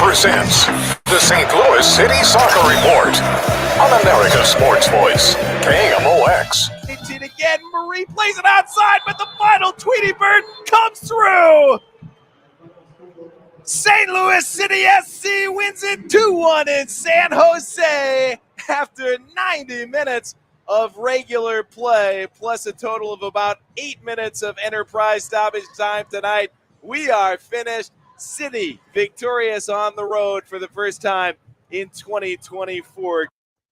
presents the St. Louis City Soccer Report on America's Sports Voice, KMOX. 18 again, Marie plays it outside, but the final Tweety Bird comes through. St. Louis City SC wins it 2-1 in San Jose after 90 minutes of regular play, plus a total of about 8 minutes of enterprise stoppage time tonight. We are finished. City victorious on the road for the first time in 2024.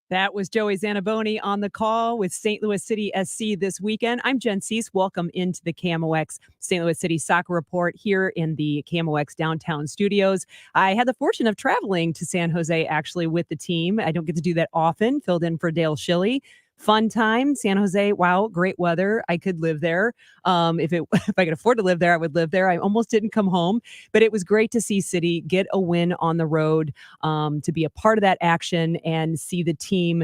That was Joey Zanaboni on the call with St. Louis City SC this weekend. I'm Jenn Siess. Welcome into the KMOX St. Louis City Soccer Report here in the KMOX downtown studios. I had the fortune of traveling to San Jose actually with the team. I don't get to do that often. Filled in for Dale Schilly. Fun time, San Jose. Wow, great weather. I could live there. If I could afford to live there, I would live there. I almost didn't come home, but it was great to see City get a win on the road, to be a part of that action and see the team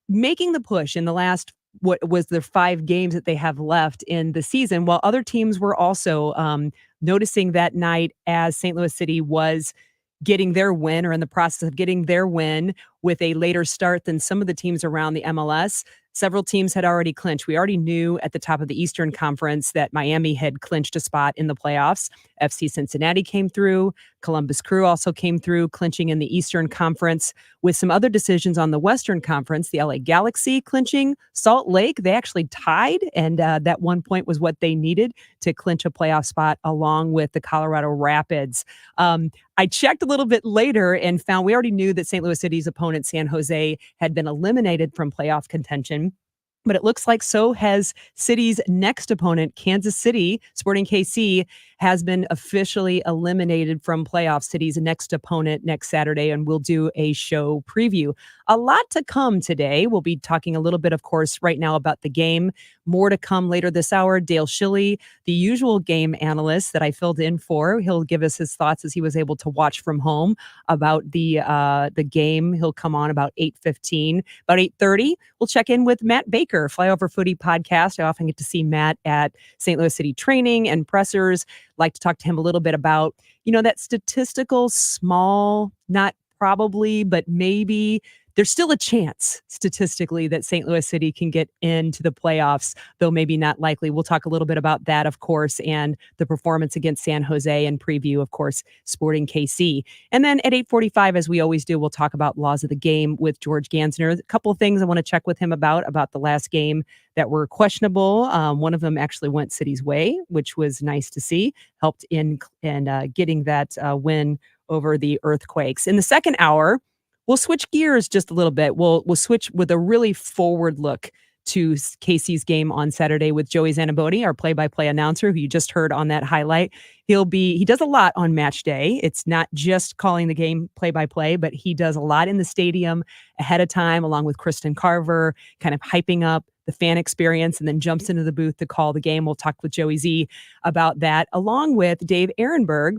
making the push in the last, what was the 5 games that they have left in the season, while other teams were also noticing that night as St. Louis City was getting their win or in the process of getting their win with a later start than some of the teams around the MLS. Several teams had already clinched. We already knew at the top of the Eastern Conference that Miami had clinched a spot in the playoffs. FC Cincinnati came through. Columbus Crew also came through, clinching in the Eastern Conference with some other decisions on the Western Conference. The LA Galaxy clinching. Salt Lake, they actually tied, and that 1 point was what they needed to clinch a playoff spot along with the Colorado Rapids. I checked a little bit later and found we already knew that St. Louis City's opponent, San Jose, had been eliminated from playoff contention. But it looks like so has City's next opponent, Kansas City. Sporting KC has been officially eliminated from playoffs. City's next opponent next Saturday, and we'll do a show preview. A lot to come today. We'll be talking a little bit, of course, right now about the game. More to come later this hour. Dale Schilly, the usual game analyst that I filled in for, he'll give us his thoughts as he was able to watch from home about the game. He'll come on about 8:15. About 8:30, we'll check in with Matt Baker, Flyover Footy podcast. I often get to see Matt at St. Louis City training and pressers. Like to talk to him a little bit about, that statistical small, not probably, but maybe there's still a chance statistically that St. Louis City can get into the playoffs, though maybe not likely. We'll talk a little bit about that, of course, and the performance against San Jose and preview, of course, Sporting KC. And then at 8:45, as we always do, we'll talk about laws of the game with George Gansner. A couple of things I want to check with him about the last game that were questionable. One of them actually went City's way, which was nice to see, helped in getting that win over the Earthquakes. In the second hour, we'll switch gears just a little bit. We'll switch with a really forward look to KC's game on Saturday with Joey Zanaboni, our play-by-play announcer, who you just heard on that highlight. He does a lot on match day. It's not just calling the game play-by-play, but he does a lot in the stadium ahead of time, along with Kristen Carver, kind of hyping up the fan experience, and then jumps into the booth to call the game. We'll talk with Joey Z about that, along with Dave Ehrenberg,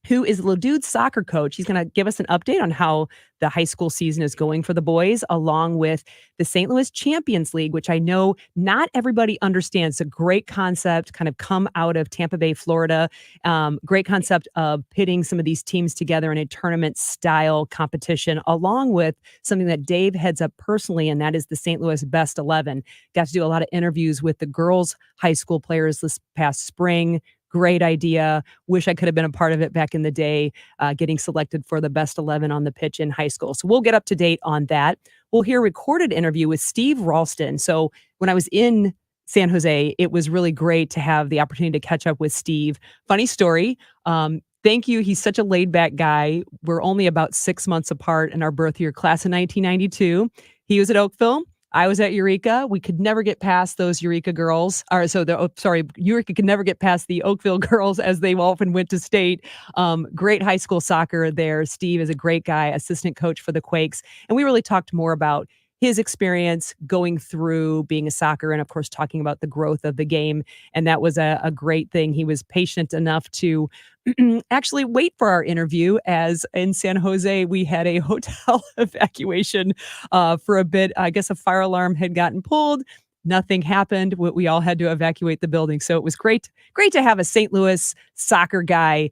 who is Ladou's soccer coach. He's going to give us an update on how the high school season is going for the boys, along with the St. Louis Champions League, which I know not everybody understands. It's a great concept, kind of come out of Tampa Bay, Florida. Great concept of pitting some of these teams together in a tournament-style competition, along with something that Dave heads up personally, and that is the St. Louis Best 11. Got to do a lot of interviews with the girls' high school players this past spring. Great idea. Wish I could have been a part of it back in the day, getting selected for the best 11 on the pitch in high school. So we'll get up to date on that. We'll hear a recorded interview with Steve Ralston. So when I was in San Jose, it was really great to have the opportunity to catch up with Steve. Funny story. Thank you. He's such a laid back guy. We're only about 6 months apart in our birth year, class of 1992. He was at Oakville. I was at Eureka. We could never get past those Eureka girls. Eureka could never get past the Oakville girls as they often went to state. Great high school soccer there. Steve is a great guy, assistant coach for the Quakes. And we really talked more about his experience going through being a soccer and, of course, talking about the growth of the game. And that was a great thing. He was patient enough to actually wait for our interview, as in San Jose, we had a hotel evacuation for a bit. I guess a fire alarm had gotten pulled. Nothing happened. We all had to evacuate the building. So it was great to have a St. Louis soccer guy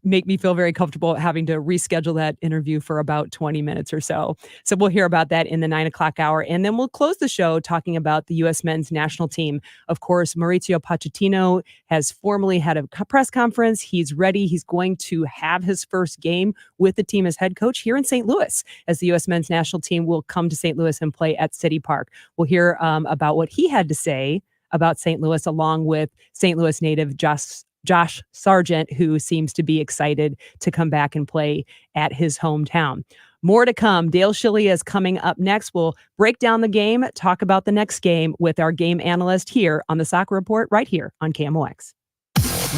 make me feel very comfortable having to reschedule that interview for about 20 minutes or so. So we'll hear about that in the 9 o'clock hour. And then we'll close the show talking about the U.S. men's national team. Of course, Mauricio Pochettino has formally had a press conference. He's ready. He's going to have his first game with the team as head coach here in St. Louis, as the U.S. men's national team will come to St. Louis and play at City Park. We'll hear about what he had to say about St. Louis, along with St. Louis native Josh Sargent, who seems to be excited to come back and play at his hometown. More to come. Dale Shilly is coming up next. We'll break down the game, talk about the next game with our game analyst here on the Soccer Report, right here on KMOX.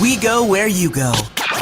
We go where you go.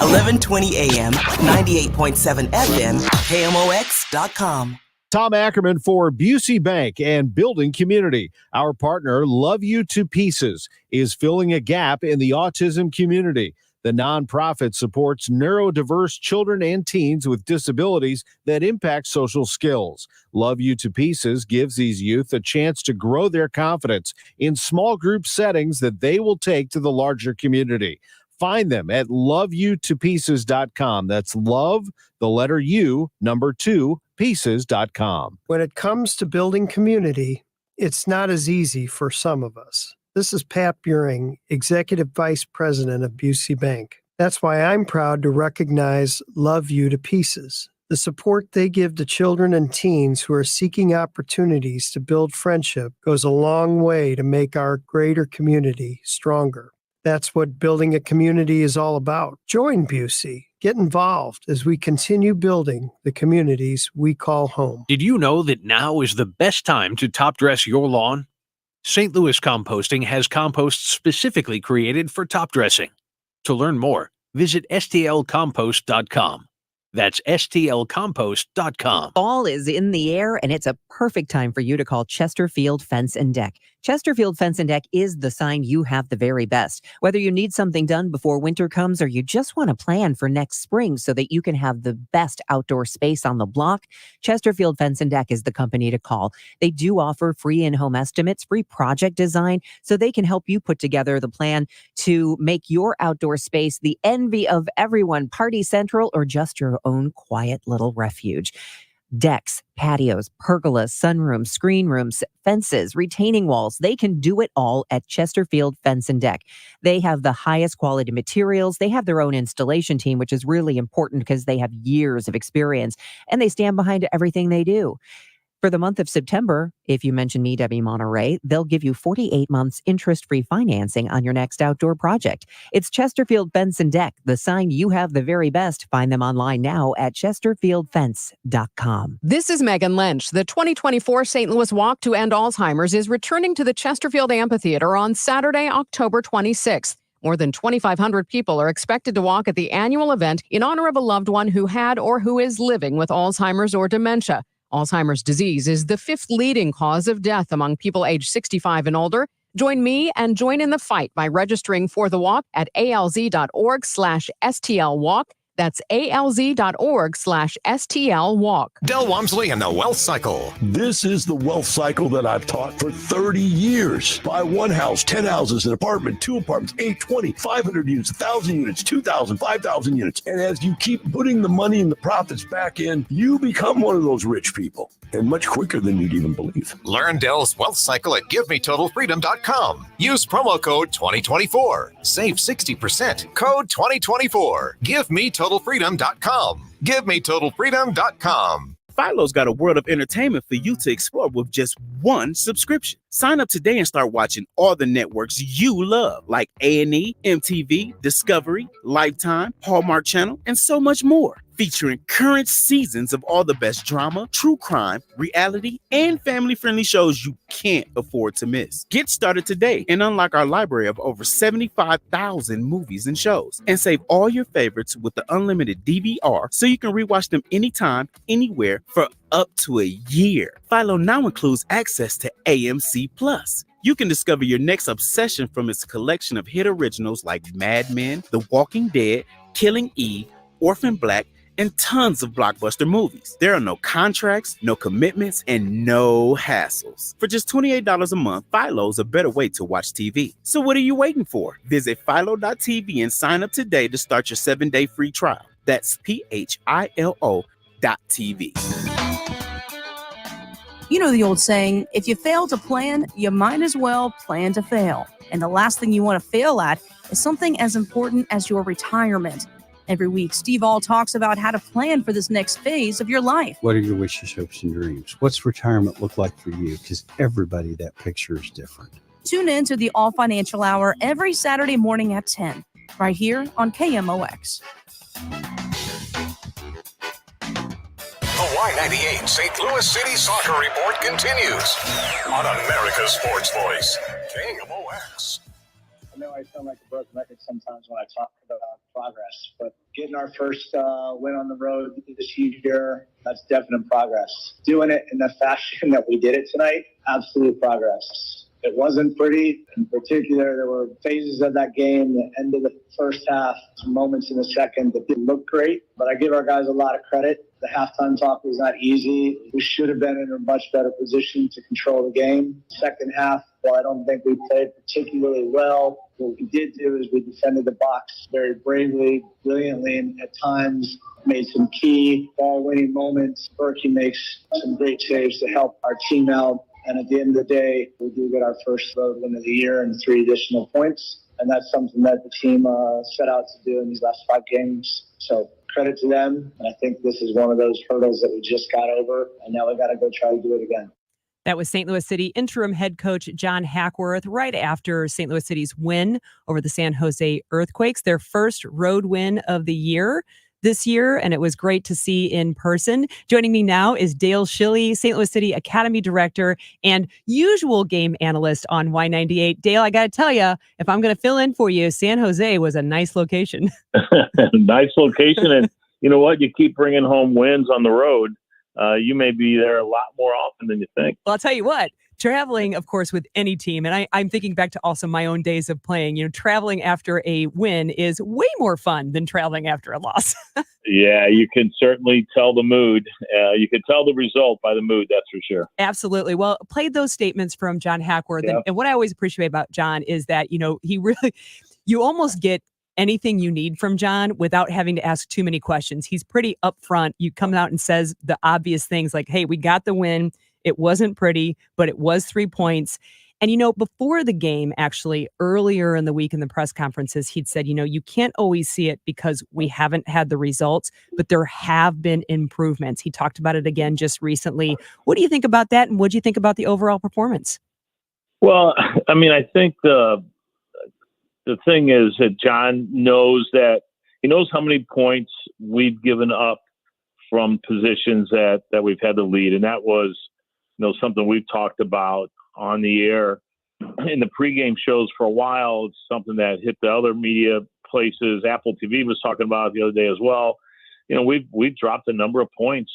11:20 a.m., 98.7 FM, KMOX.com. Tom Ackerman for Busey Bank and Building Community. Our partner, Love You to Pieces, is filling a gap in the autism community. The nonprofit supports neurodiverse children and teens with disabilities that impact social skills. Love You to Pieces gives these youth a chance to grow their confidence in small group settings that they will take to the larger community. Find them at loveyoutopieces.com. That's love, the letter U, number 2, pieces.com. When it comes to building community, it's not as easy for some of us. This is Pat Buring, Executive Vice President of Busey Bank. That's why I'm proud to recognize Love You to Pieces. The support they give to children and teens who are seeking opportunities to build friendship goes a long way to make our greater community stronger. That's what building a community is all about. Join Busey. Get involved as we continue building the communities we call home. Did you know that now is the best time to top dress your lawn? St. Louis Composting has compost specifically created for top dressing. To learn more, visit stlcompost.com. That's stlcompost.com. Fall is in the air, and it's a perfect time for you to call Chesterfield Fence and Deck. Chesterfield Fence and Deck is the sign you have the very best. Whether you need something done before winter comes or you just want to plan for next spring so that you can have the best outdoor space on the block, Chesterfield Fence and Deck is the company to call. They do offer free in-home estimates, free project design, so they can help you put together the plan to make your outdoor space the envy of everyone, party central, or just your own quiet little refuge. Decks, patios, pergolas, sunrooms, screen rooms, fences, retaining walls. They can do it all at Chesterfield Fence and Deck. They have the highest quality materials. They have their own installation team, which is really important because they have years of experience and they stand behind everything they do. For the month of September, if you mention me, Debbie Monterey, they'll give you 48 months interest-free financing on your next outdoor project. It's Chesterfield Fence and Deck, the sign you have the very best. Find them online now at chesterfieldfence.com. This is Megan Lynch. The 2024 St. Louis Walk to End Alzheimer's is returning to the Chesterfield Amphitheater on Saturday, October 26th. More than 2,500 people are expected to walk at the annual event in honor of a loved one who had or who is living with Alzheimer's or dementia. Alzheimer's disease is the 5th leading cause of death among people aged 65 and older. Join me and join in the fight by registering for the walk at alz.org/STLwalk. That's alz.org/STLwalk. Del Walmsley and the Wealth Cycle. This is the wealth cycle that I've taught for 30 years. Buy one house, 10 houses, an apartment, 2 apartments, 8, 20, 500 units, 1,000 units, 2,000, 5,000 units. And as you keep putting the money and the profits back in, you become one of those rich people. And much quicker than you'd even believe. Learn Dell's Wealth Cycle at GiveMeTotalFreedom.com. Use promo code 2024. Save 60%. Code 2024. GiveMeTotalFreedom.com. GiveMeTotalFreedom.com. Philo's got a world of entertainment for you to explore with just one subscription. Sign up today and start watching all the networks you love, like A&E, MTV, Discovery, Lifetime, Hallmark Channel, and so much more. Featuring current seasons of all the best drama, true crime, reality, and family-friendly shows you can't afford to miss. Get started today and unlock our library of over 75,000 movies and shows. And save all your favorites with the unlimited DVR so you can rewatch them anytime, anywhere for up to a year. Philo now includes access to AMC+. You can discover your next obsession from its collection of hit originals like Mad Men, The Walking Dead, Killing Eve, Orphan Black, and tons of blockbuster movies. There are no contracts, no commitments, and no hassles. For just $28 a month, Philo's a better way to watch TV. So what are you waiting for? Visit philo.tv and sign up today to start your 7-day free trial. That's PHILO.TV. You know the old saying, if you fail to plan, you might as well plan to fail. And the last thing you want to fail at is something as important as your retirement. Every week, Steve All talks about how to plan for this next phase of your life. What are your wishes, hopes, and dreams? What's retirement look like for you? Because everybody, that picture is different. Tune in to the All Financial Hour every Saturday morning at 10, right here on KMOX. The Y98 St. Louis City Soccer Report continues on America's Sports Voice, KMOX. I know I sound like a broken record sometimes when I talk about progress, but getting our first win on the road this year, that's definite progress. Doing it in the fashion that we did it tonight, absolute progress. It wasn't pretty. In particular, there were phases of that game, the end of the first half, some moments in the second that didn't look great, but I give our guys a lot of credit. The halftime talk was not easy. We should have been in a much better position to control the game. Second half, while I don't think we played particularly well, what we did do is we defended the box very bravely, brilliantly, and at times made some key ball-winning moments. Berkey makes some great saves to help our team out. And at the end of the day, we do get our first road win of the year and 3 additional points. And that's something that the team set out to do in these last 5 games. So credit to them. And I think this is one of those hurdles that we just got over. And now we got to go try to do it again. That was St. Louis City interim head coach John Hackworth right after St. Louis City's win over the San Jose Earthquakes, their first road win of the year this year, and it was great to see in person. Joining me now is Dale Schilly, St. Louis City Academy Director and usual game analyst on Y98. Dale, I got to tell you, if I'm going to fill in for you, San Jose was a nice location. Nice location, and you know what? You keep bringing home wins on the road. You may be there a lot more often than you think. Well, I'll tell you what. Traveling, of course, with any team, and I'm thinking back to also my own days of playing, traveling after a win is way more fun than traveling after a loss. Yeah, you can certainly tell the mood. You can tell the result by the mood, that's for sure. Absolutely. Well, played those statements from John Hackworth. Yeah. And what I always appreciate about John is that, he really, you almost get anything you need from John without having to ask too many questions. He's pretty upfront. You come out and says the obvious things like, hey, we got the win. It wasn't pretty, but it was 3 points. And, before the game, actually, earlier in the week in the press conferences, he'd said, you can't always see it because we haven't had the results, but there have been improvements. He talked about it again just recently. What do you think about that? And what do you think about the overall performance? Well, I mean, I think the thing is that John knows how many points we've given up from positions that we've had the lead. And that was, something we've talked about on the air in the pregame shows for a while. It's something that hit the other media places. Apple TV was talking about it the other day as well. We've dropped a number of points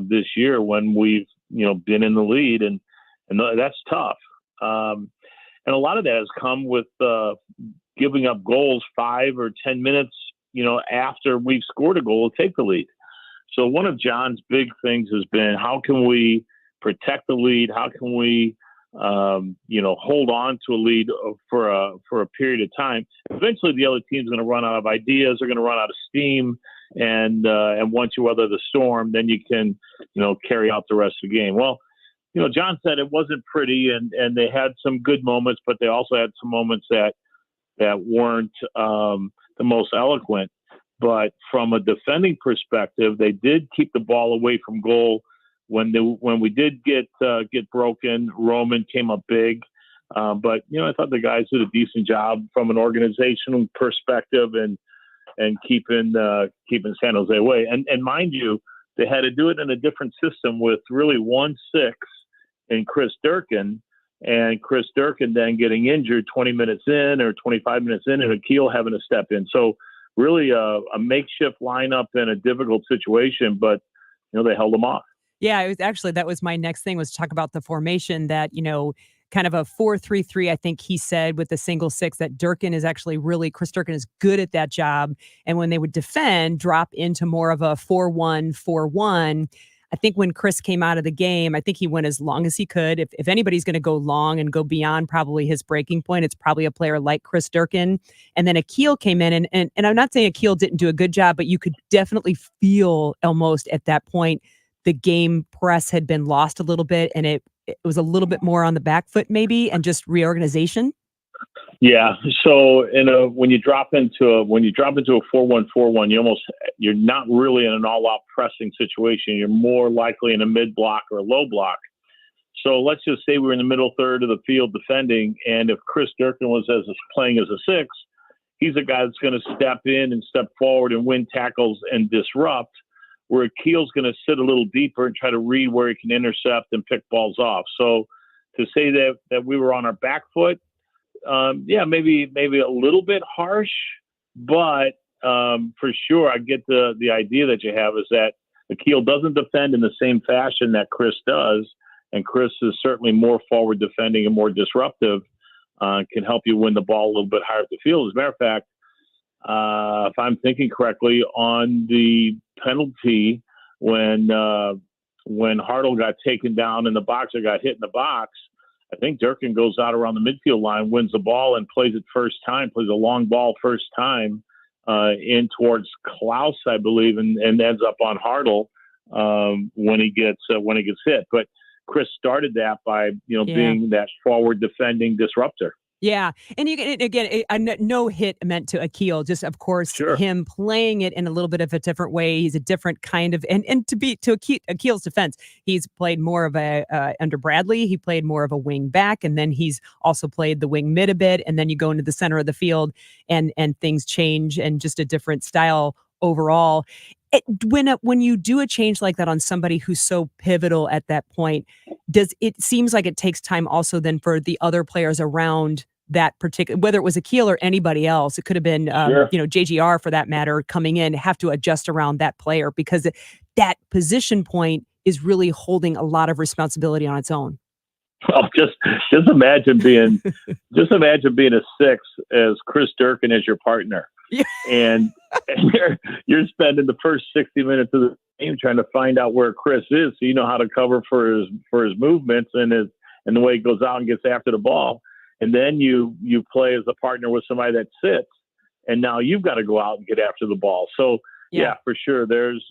this year when we've, been in the lead, and that's tough. And a lot of that has come with giving up goals 5 or 10 minutes, after we've scored a goal to take the lead. So one of John's big things has been, how can we protect the lead? How can we, hold on to a lead for a period of time? Eventually, the other team's going to run out of ideas. They're going to run out of steam, and once you weather the storm, then you can, carry out the rest of the game. Well, John said it wasn't pretty, and they had some good moments, but they also had some moments that weren't the most eloquent. But from a defending perspective, they did keep the ball away from goal. When we did get broken, Roman came up big. But, I thought the guys did a decent job from an organizational perspective and keeping San Jose away. And mind you, they had to do it in a different system with really 1-6 in Chris Durkin, and Chris Durkin then getting injured 20 minutes in or 25 minutes in, and Akil having to step in. So really a makeshift lineup in a difficult situation, but, they held them off. Yeah, it was actually, that was my next thing, was to talk about the formation that, kind of a 4-3-3, I think he said, with the single 6, that Durkin is actually Chris Durkin is good at that job. And when they would defend, drop into more of a 4-1-4-1. I think when Chris came out of the game, I think he went as long as he could. If anybody's going to go long and go beyond probably his breaking point, it's probably a player like Chris Durkin. And then Akil came in, and I'm not saying Akil didn't do a good job, but you could definitely feel almost at that point the game press had been lost a little bit, and it was a little bit more on the back foot maybe, and just reorganization. Yeah. So when you drop into a 4-1-4-1, you're not really in an all-out pressing situation. You're more likely in a mid block or a low block. So let's just say we're in the middle third of the field defending, and if Chris Durkin was playing as a 6, he's a guy that's going to step in and step forward and win tackles and disrupt, where Akil's going to sit a little deeper and try to read where he can intercept and pick balls off. So to say that we were on our back foot, maybe a little bit harsh, but for sure, I get the idea that you have is that Akil doesn't defend in the same fashion that Chris does, and Chris is certainly more forward defending and more disruptive, can help you win the ball a little bit higher up the field. As a matter of fact, if I'm thinking correctly, on the penalty when Hartle got taken down in the box or got hit in the box, I think Durkin goes out around the midfield line, wins the ball, and plays a long ball first time in towards Klaus, I believe, and ends up on Hartle when he gets hit. But Chris started that by being that forward defending disruptor. Yeah. And you can, again, a no hit meant to Akil, just of course him playing it in a little bit of a different way. He's a different kind of, and to Akil's defense, he's played more of a, under Bradley, he played more of a wing back, and then he's also played the wing mid a bit. And then you go into the center of the field and things change, and just a different style overall. When you do a change like that on somebody who's so pivotal at that point, it seems like it takes time also then for the other players around that particular, whether it was Akil or anybody else, it could have been JGR for that matter, coming in, have to adjust around that player, because that position point is really holding a lot of responsibility on its own. Well, just imagine being a 6 as Chris Durkin as your partner. Yeah. And you're spending the first 60 minutes of the game trying to find out where Chris is, so you know how to cover for his movements and the way he goes out and gets after the ball. And then you play as a partner with somebody that sits, and now you've got to go out and get after the ball. So yeah for sure, there's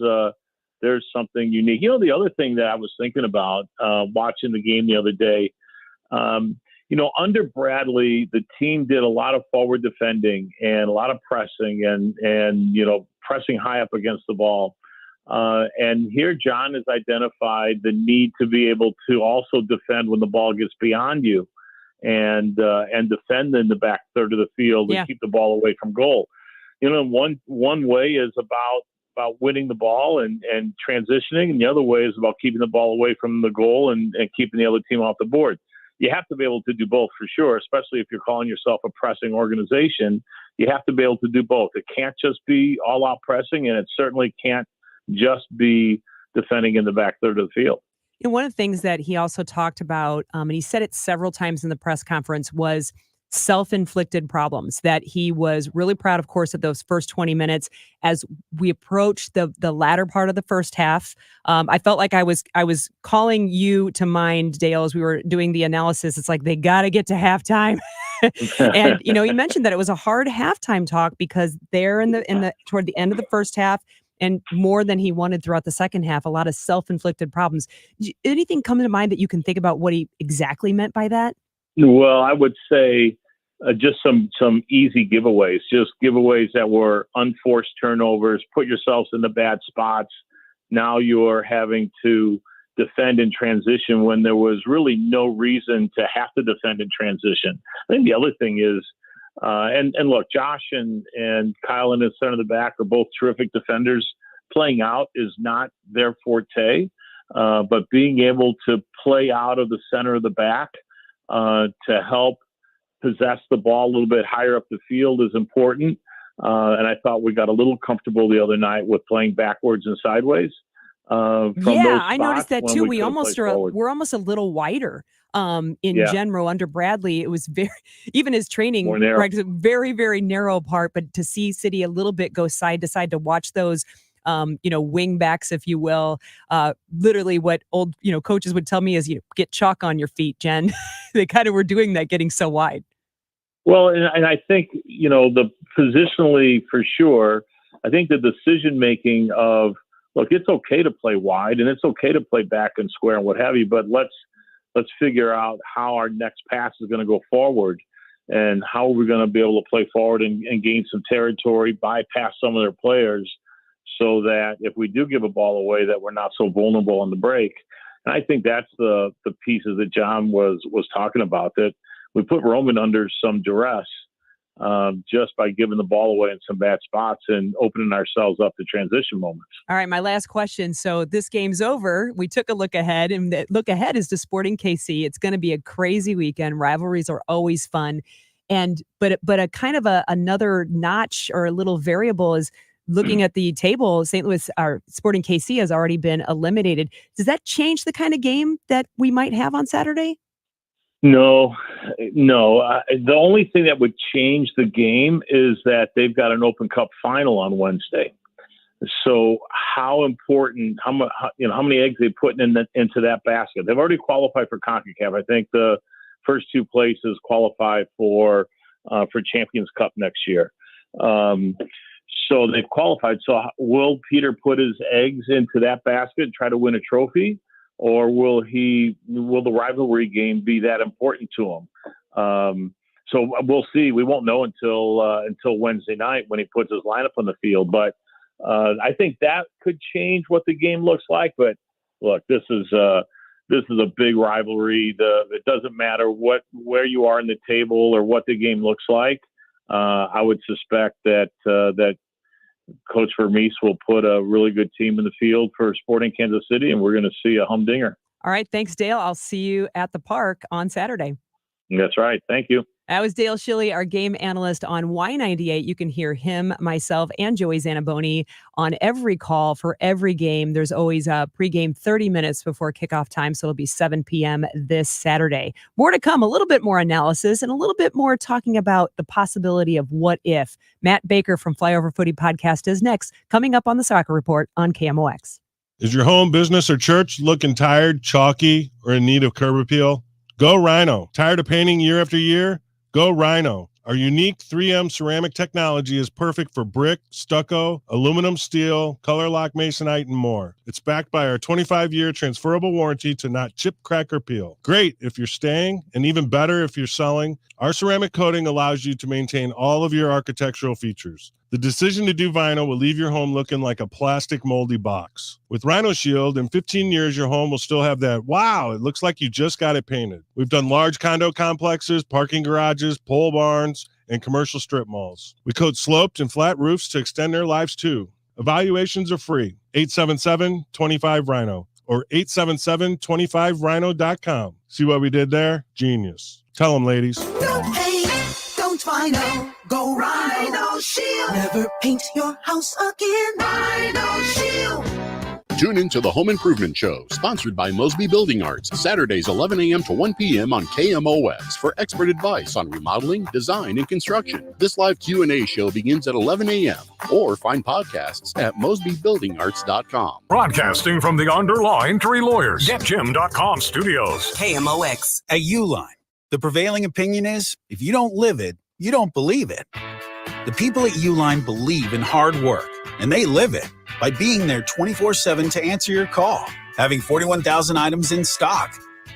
something unique. The other thing that I was thinking about watching the game the other day, under Bradley, the team did a lot of forward defending and a lot of pressing and pressing high up against the ball. And here John has identified the need to be able to also defend when the ball gets beyond you and defend in the back third of the field and keep the ball away from goal. One way is about winning the ball and transitioning, and the other way is about keeping the ball away from the goal and keeping the other team off the board. You have to be able to do both for sure, especially if you're calling yourself a pressing organization. You have to be able to do both. It can't just be all-out pressing, and it certainly can't just be defending in the back third of the field. One of the things that he also talked about, and he said it several times in the press conference, was self-inflicted problems, that he was really proud, of course, of those first 20 minutes. As we approached the latter part of the first half, I felt like I was calling you to mind, Dale, as we were doing the analysis. It's like, they got to get to halftime. And, he mentioned that it was a hard halftime talk because they're toward the end of the first half, and more than he wanted throughout the second half, a lot of self-inflicted problems. Anything come to mind that you can think about what he exactly meant by that? Well, I would say just some easy giveaways, just giveaways that were unforced turnovers, put yourselves in the bad spots. Now you're having to defend in transition when there was really no reason to have to defend in transition. I think the other thing is, and look, Josh and Kyle in the center of the back are both terrific defenders. Playing out is not their forte, but being able to play out of the center of the back to help possess the ball a little bit higher up the field is important. And I thought we got a little comfortable the other night with playing backwards and sideways. I noticed that too. We're almost a little wider in general under Bradley. It was even his training practice, very, very narrow part, but to see City a little bit go side to side, to watch those wing backs, if you will. Literally what old, coaches would tell me is, get chalk on your feet, Jen. They kind of were doing that, getting so wide. Well, and I think, the positionally for sure, I think the decision making of, look, it's okay to play wide and it's okay to play back and square and what have you, but let's figure out how our next pass is going to go forward and how we're going to be able to play forward and gain some territory, bypass some of their players so that if we do give a ball away, that we're not so vulnerable on the break. And I think that's the pieces that John was talking about, that we put Roman under some duress just by giving the ball away in some bad spots and opening ourselves up to transition moments. All right, my last question. So this game's over. We took a look ahead, and the look ahead is to Sporting KC. It's going to be a crazy weekend. Rivalries are always fun. But a kind of another notch or a little variable is looking at the table. St. Louis, our Sporting KC has already been eliminated. Does that change the kind of game that we might have on Saturday? No. The only thing that would change the game is that they've got an Open Cup final on Wednesday. So how important, how many eggs they put into that basket? They've already qualified for CONCACAF. I think the first two places qualify for Champions Cup next year. So they've qualified. So will Peter put his eggs into that basket and try to win a trophy? Or will the rivalry game be that important to him? So we'll see. We won't know until Wednesday night when he puts his lineup on the field. But I think that could change what the game looks like. But look, this is a big rivalry. It doesn't matter where you are in the table or what the game looks like. I would suspect that Coach Vermees will put a really good team in the field for Sporting Kansas City, and we're going to see a humdinger. All right. Thanks, Dale. I'll see you at the park on Saturday. That's right. Thank you. That was Dale Schilly, our game analyst on Y98. You can hear him, myself, and Joey Zanaboni on every call for every game. There's always a pregame 30 minutes before kickoff time, so it'll be 7 p.m. this Saturday. More to come, a little bit more analysis and a little bit more talking about the possibility of what if. Matt Baker from Flyover Footy Podcast is next, coming up on the Soccer Report on KMOX. Is your home, business, or church looking tired, chalky, or in need of curb appeal? Go Rhino. Tired of painting year after year? Go Rhino. Our unique 3M ceramic technology is perfect for brick, stucco, aluminum, steel, color lock, masonite, and more. It's backed by our 25-year transferable warranty to not chip, crack, or peel. Great if you're staying, and even better if you're selling. Our ceramic coating allows you to maintain all of your architectural features. The decision to do vinyl will leave your home looking like a plastic moldy box. With Rhino Shield, in 15 years, your home will still have that, wow, it looks like you just got it painted. We've done large condo complexes, parking garages, pole barns, and commercial strip malls. We coat sloped and flat roofs to extend their lives too. Evaluations are free. 877-25-RHINO or 877-25rhino.com. See what we did there? Genius. Tell them, ladies. Don't paint, don't vinyl, go Rhino Shield. Never paint your house again. Rhino Shield. Tune in to the Home Improvement Show, sponsored by Mosby Building Arts, Saturdays 11 a.m. to 1 p.m. on KMOX for expert advice on remodeling, design, and construction. This live Q&A show begins at 11 a.m. or find podcasts at mosbybuildingarts.com. Broadcasting from the underlying Three Lawyers, GetJim.com studios. KMOX. At Uline, the prevailing opinion is, if you don't live it, you don't believe it. The people at Uline believe in hard work, and they live it by being there 24/7 to answer your call, having 41,000 items in stock,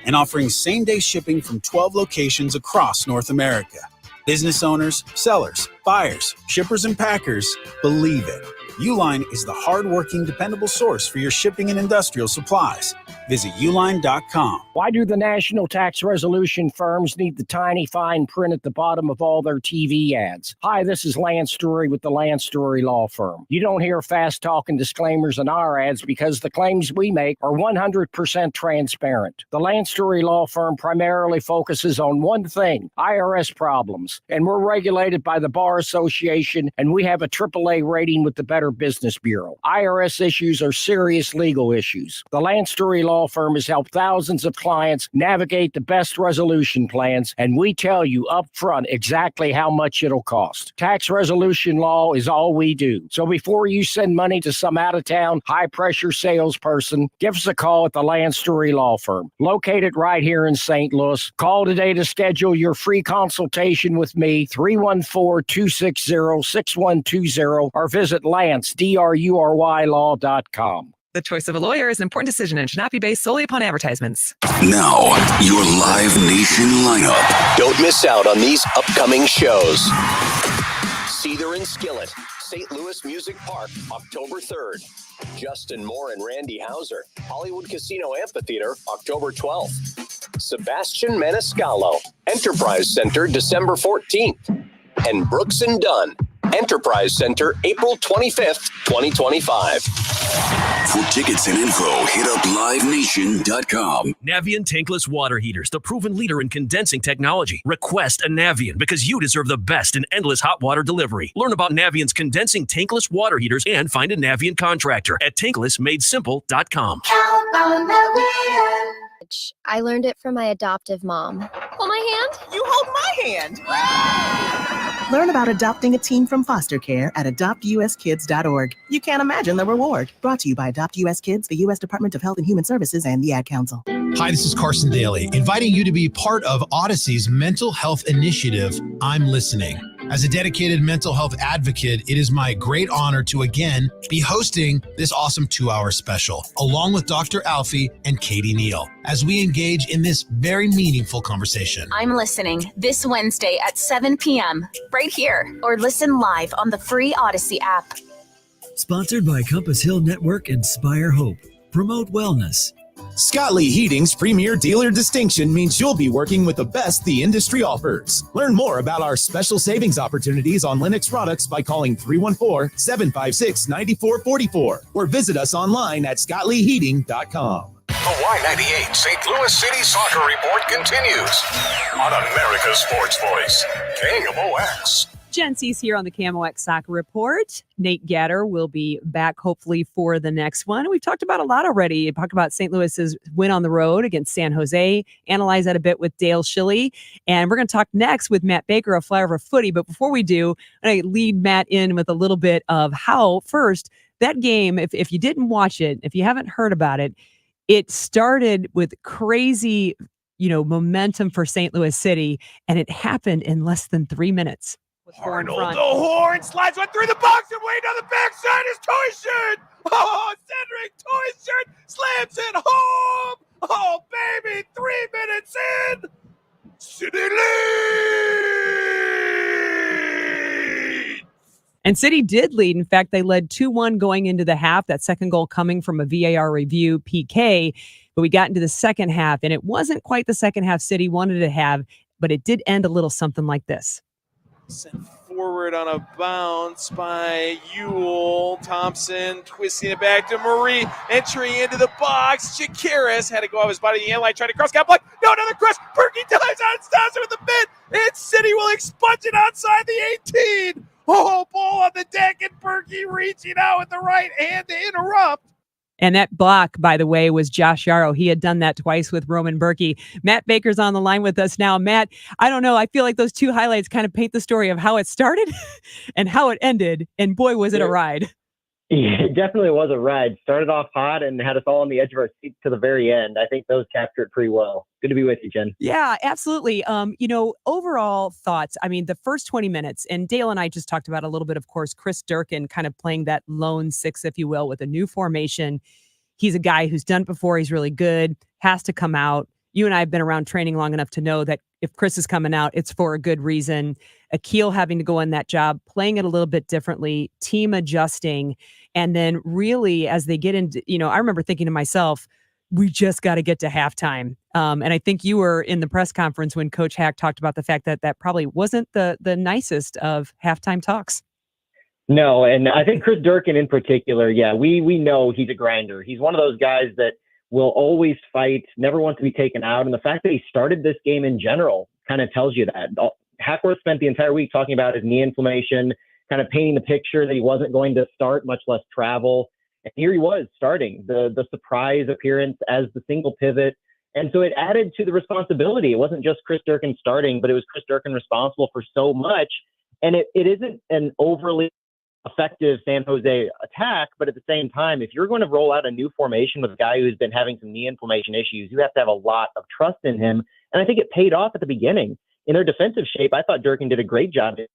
and offering same-day shipping from 12 locations across North America. Business owners, sellers, buyers, shippers, and packers believe it. Uline is the hard-working, dependable source for your shipping and industrial supplies. Visit uline.com. Why do the national tax resolution firms need the tiny fine print at the bottom of all their TV ads? Hi, this is Lance Story with the Lance Story Law Firm. You don't hear fast-talking disclaimers in our ads because the claims we make are 100% transparent. The Lance Story Law Firm primarily focuses on one thing, IRS problems, and we're regulated by the Bar Association, and we have a AAA rating with the Better Better Business Bureau. IRS issues are serious legal issues. The Lance Story Law Firm has helped thousands of clients navigate the best resolution plans, and we tell you up front exactly how much it'll cost. Tax resolution law is all we do. So before you send money to some out-of-town, high-pressure salesperson, give us a call at the Lance Story Law Firm, located right here in St. Louis. Call today to schedule your free consultation with me, 314-260-6120, or visit LanceDruryLaw.com. The choice of a lawyer is an important decision and should not be based solely upon advertisements. Now, your Live Nation lineup. Don't miss out on these upcoming shows. Seether and Skillet, St. Louis Music Park, October 3rd. Justin Moore and Randy Hauser, Hollywood Casino Amphitheater, October 12th. Sebastian Maniscalco, Enterprise Center, December 14th. And Brooks and Dunn, Enterprise Center, April 25th, 2025. For tickets and info, hit up livenation.com. Navien tankless water heaters, the proven leader in condensing technology. Request a Navien because you deserve the best in endless hot water delivery. Learn about Navien's condensing tankless water heaters and find a Navien contractor at tanklessmadesimple.com. Count on Navien. I learned it from my adoptive mom. Hold my hand. You hold my hand. Learn about adopting a teen from foster care at adoptuskids.org. You can't imagine the reward. Brought to you by Adopt US Kids, the U.S. Department of Health and Human Services, and the Ad Council. Hi, this is Carson Daly, inviting you to be part of Odyssey's mental health initiative, I'm Listening. As a dedicated mental health advocate, it is my great honor to again be hosting this awesome 2-hour special, along with Dr. Alfie and Katie Neal, as we engage in this very meaningful conversation. I'm Listening this Wednesday at 7 p.m. right here, or listen live on the free Odyssey app. Sponsored by Compass Hill Network and Spire Hope. Promote wellness. Scott Lee Heating's Premier Dealer Distinction means you'll be working with the best the industry offers. Learn more about our special savings opportunities on Lennox products by calling 314-756-9444 or visit us online at scottleeheating.com. The Y98 St. Louis City Soccer Report continues on America's Sports Voice, KMOX. Jenn Siess here on the KMOX Soccer Report. Nate Gatter will be back hopefully for the next one. We've talked about a lot already. We talked about St. Louis's win on the road against San Jose, analyze that a bit with Dale Schilly, and we're going to talk next with Matt Baker of Flyover Footy. But before we do, I'm going to lead Matt in with a little bit of how, first, that game, if you didn't watch it, if you haven't heard about it, it started with crazy, momentum for St. Louis City, and it happened in less than 3 minutes. Arnold the Horn slides one through the box and way down the backside is Toyshirt. Oh, Cedric Toyshirt slams it home. Oh, baby, 3 minutes in. City lead. And City did lead. In fact, they led 2-1 going into the half. That second goal coming from a VAR review PK. But we got into the second half, and it wasn't quite the second half City wanted to have, but it did end a little something like this. Sent forward on a bounce by Ewell. Thompson twisting it back to Marie. Entry into the box. Chakiris had to go off his body. The end line, trying to cross. Got blocked. No, another cross. Berkey dives out and stops it with the mid. And City will expunge it outside the 18. Oh, ball on the deck, and Berkey reaching out with the right hand to interrupt. And that block, by the way, was Josh Yarrow. He had done that twice with Roman Berkey. Matt Baker's on the line with us now. Matt, I don't know. I feel like those two highlights kind of paint the story of how it started and how it ended. And boy, was it a ride. It definitely was a ride. Started off hot and had us all on the edge of our seats to the very end. I think those captured it pretty well. Good to be with you, Jen. Yeah, absolutely. Overall thoughts. I mean, the first 20 minutes, and Dale and I just talked about a little bit, of course, Chris Durkin kind of playing that lone six, if you will, with a new formation. He's a guy who's done it before. He's really good, has to come out. You and I have been around training long enough to know that if Chris is coming out, it's for a good reason. Akil having to go in that job, playing it a little bit differently, team adjusting. And then really, as they get into, I remember thinking to myself, we just got to get to halftime. And I think you were in the press conference when Coach Hack talked about the fact that that probably wasn't the nicest of halftime talks. No, and I think Chris Durkin in particular, we know he's a grinder. He's one of those guys that will always fight, never wants to be taken out. And the fact that he started this game in general kind of tells you that. Hackworth spent the entire week talking about his knee inflammation, kind of painting the picture that he wasn't going to start, much less travel. And here he was starting the surprise appearance as the single pivot. And so it added to the responsibility. It wasn't just Chris Durkin starting, but it was Chris Durkin responsible for so much. And it isn't an overly effective San Jose attack, but at the same time, if you're going to roll out a new formation with a guy who's been having some knee inflammation issues, you have to have a lot of trust in him. And I think it paid off at the beginning. In their defensive shape, I thought Durkin did a great job to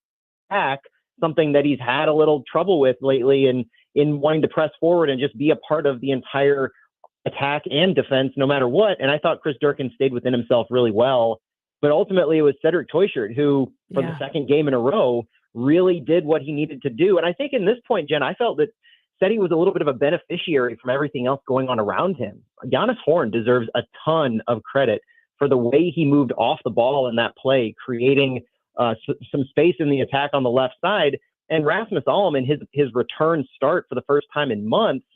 attack, something that he's had a little trouble with lately in wanting to press forward and just be a part of the entire attack and defense no matter what. And I thought Chris Durkin stayed within himself really well. But ultimately, it was Cedric Teuchert who, for the second game in a row, really did what he needed to do. And I think in this point, Jen, I felt that Cedi was a little bit of a beneficiary from everything else going on around him. Giannis Horn deserves a ton of credit for the way he moved off the ball in that play, creating some space in the attack on the left side. And Rasmus Alm, in his return start for the first time in months,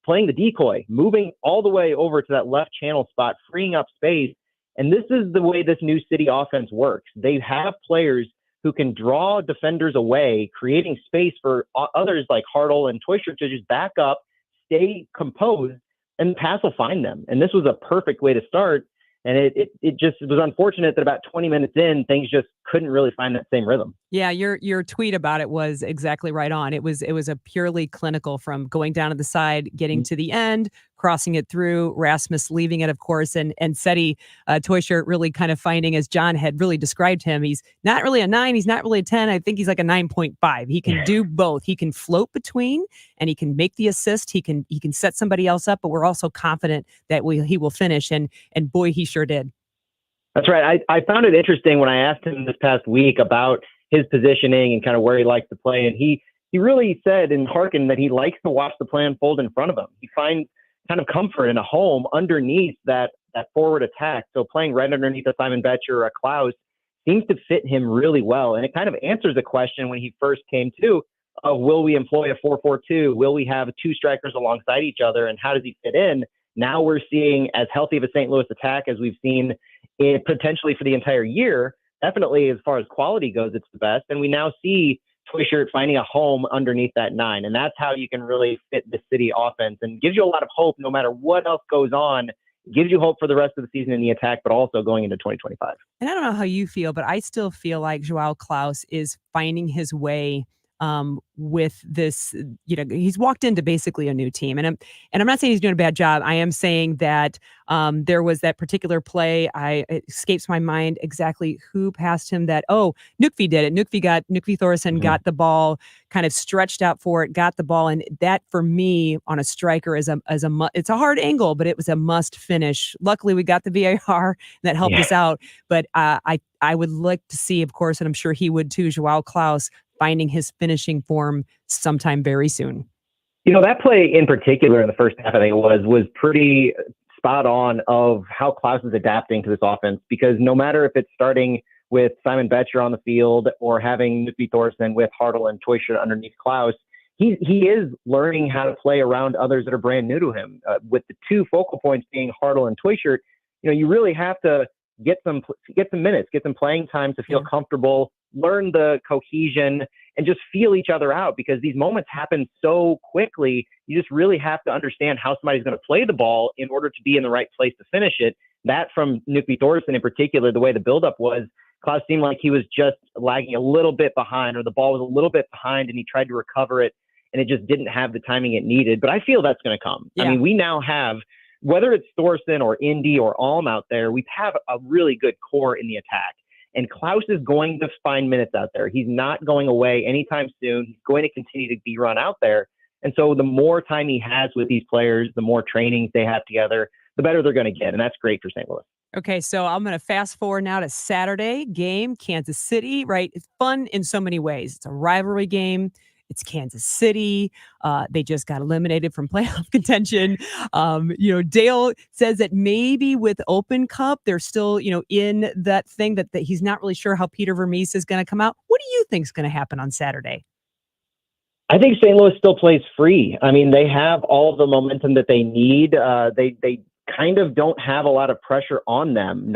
playing the decoy, moving all the way over to that left channel spot, freeing up space. And this is the way this new City offense works. They have players who can draw defenders away, creating space for others like Hartle and Teuchert to just back up, stay composed, and the pass will find them. And this was a perfect way to start. And it just was unfortunate that about 20 minutes in, things just couldn't really find that same rhythm. Yeah, your tweet about it was exactly right on. It was a purely clinical, from going down to the side, getting to the end, crossing it through, Rasmus leaving it, of course, and Cedi Teuchert really kind of finding, as John had really described him, he's not really a 9, he's not really a 10. I think he's like a 9.5. He can do both. He can float between, and he can make the assist. He can set somebody else up, but we're also confident that he will finish, and boy, he sure did. That's right. I found it interesting when I asked him this past week about his positioning and kind of where he likes to play. And he really said and hearkened that he likes to watch the play unfold in front of him. He finds kind of comfort in a home underneath that forward attack. So playing right underneath a Simon Betcher or a Klaus seems to fit him really well. And it kind of answers the question when he first came to, will we employ a 4-4-2? Will we have two strikers alongside each other? And how does he fit in? Now we're seeing as healthy of a St. Louis attack as we've seen potentially for the entire year. Definitely, as far as quality goes, it's the best. And we now see Teuchert finding a home underneath that 9. And that's how you can really fit the City offense, and gives you a lot of hope no matter what else goes on. It gives you hope for the rest of the season in the attack, but also going into 2025. And I don't know how you feel, but I still feel like Joao Klaus is finding his way with this. He's walked into basically a new team, and I'm not saying he's doing a bad job. I am saying that there was that particular play. It escapes my mind exactly who passed him that. Oh, Nukvi did it. Nukvi Thorson got the ball, kind of stretched out for it, got the ball, and that for me on a striker is it's a hard angle, but it was a must finish. Luckily, we got the VAR that helped us out. But I would like to see, of course, and I'm sure he would too, Joao Klaus finding his finishing form sometime very soon. That play in particular in the first half, I think it was pretty spot on of how Klaus is adapting to this offense, because no matter if it's starting with Simon Betcher on the field or having Nukvi Thorson with Hartle and Teuchert underneath Klaus, he is learning how to play around others that are brand new to him. With the two focal points being Hartle and Teuchert, you really have to get some minutes, get some playing time to feel comfortable, learn the cohesion, and just feel each other out, because these moments happen so quickly. You just really have to understand how somebody's going to play the ball in order to be in the right place to finish it. That from Nukvi Thorson in particular, the way the buildup was, Klaus seemed like he was just lagging a little bit behind, or the ball was a little bit behind, and he tried to recover it, and it just didn't have the timing it needed. But I feel that's going to come. Yeah. I mean, we now have, whether it's Thorson or Indy or Alm out there, we have a really good core in the attack. And Klaus is going to find minutes out there. He's not going away anytime soon. He's going to continue to be run out there. And so the more time he has with these players, the more trainings they have together, the better they're going to get. And that's great for St. Louis. Okay, so I'm going to fast forward now to Saturday game, Kansas City, right? It's fun in so many ways. It's a rivalry game. It's Kansas City. They just got eliminated from playoff contention. Dale says that maybe with Open Cup, they're still, in that thing that he's not really sure how Peter Vermees is going to come out. What do you think is going to happen on Saturday? I think St. Louis still plays free. I mean, they have all of the momentum that they need. They kind of don't have a lot of pressure on them.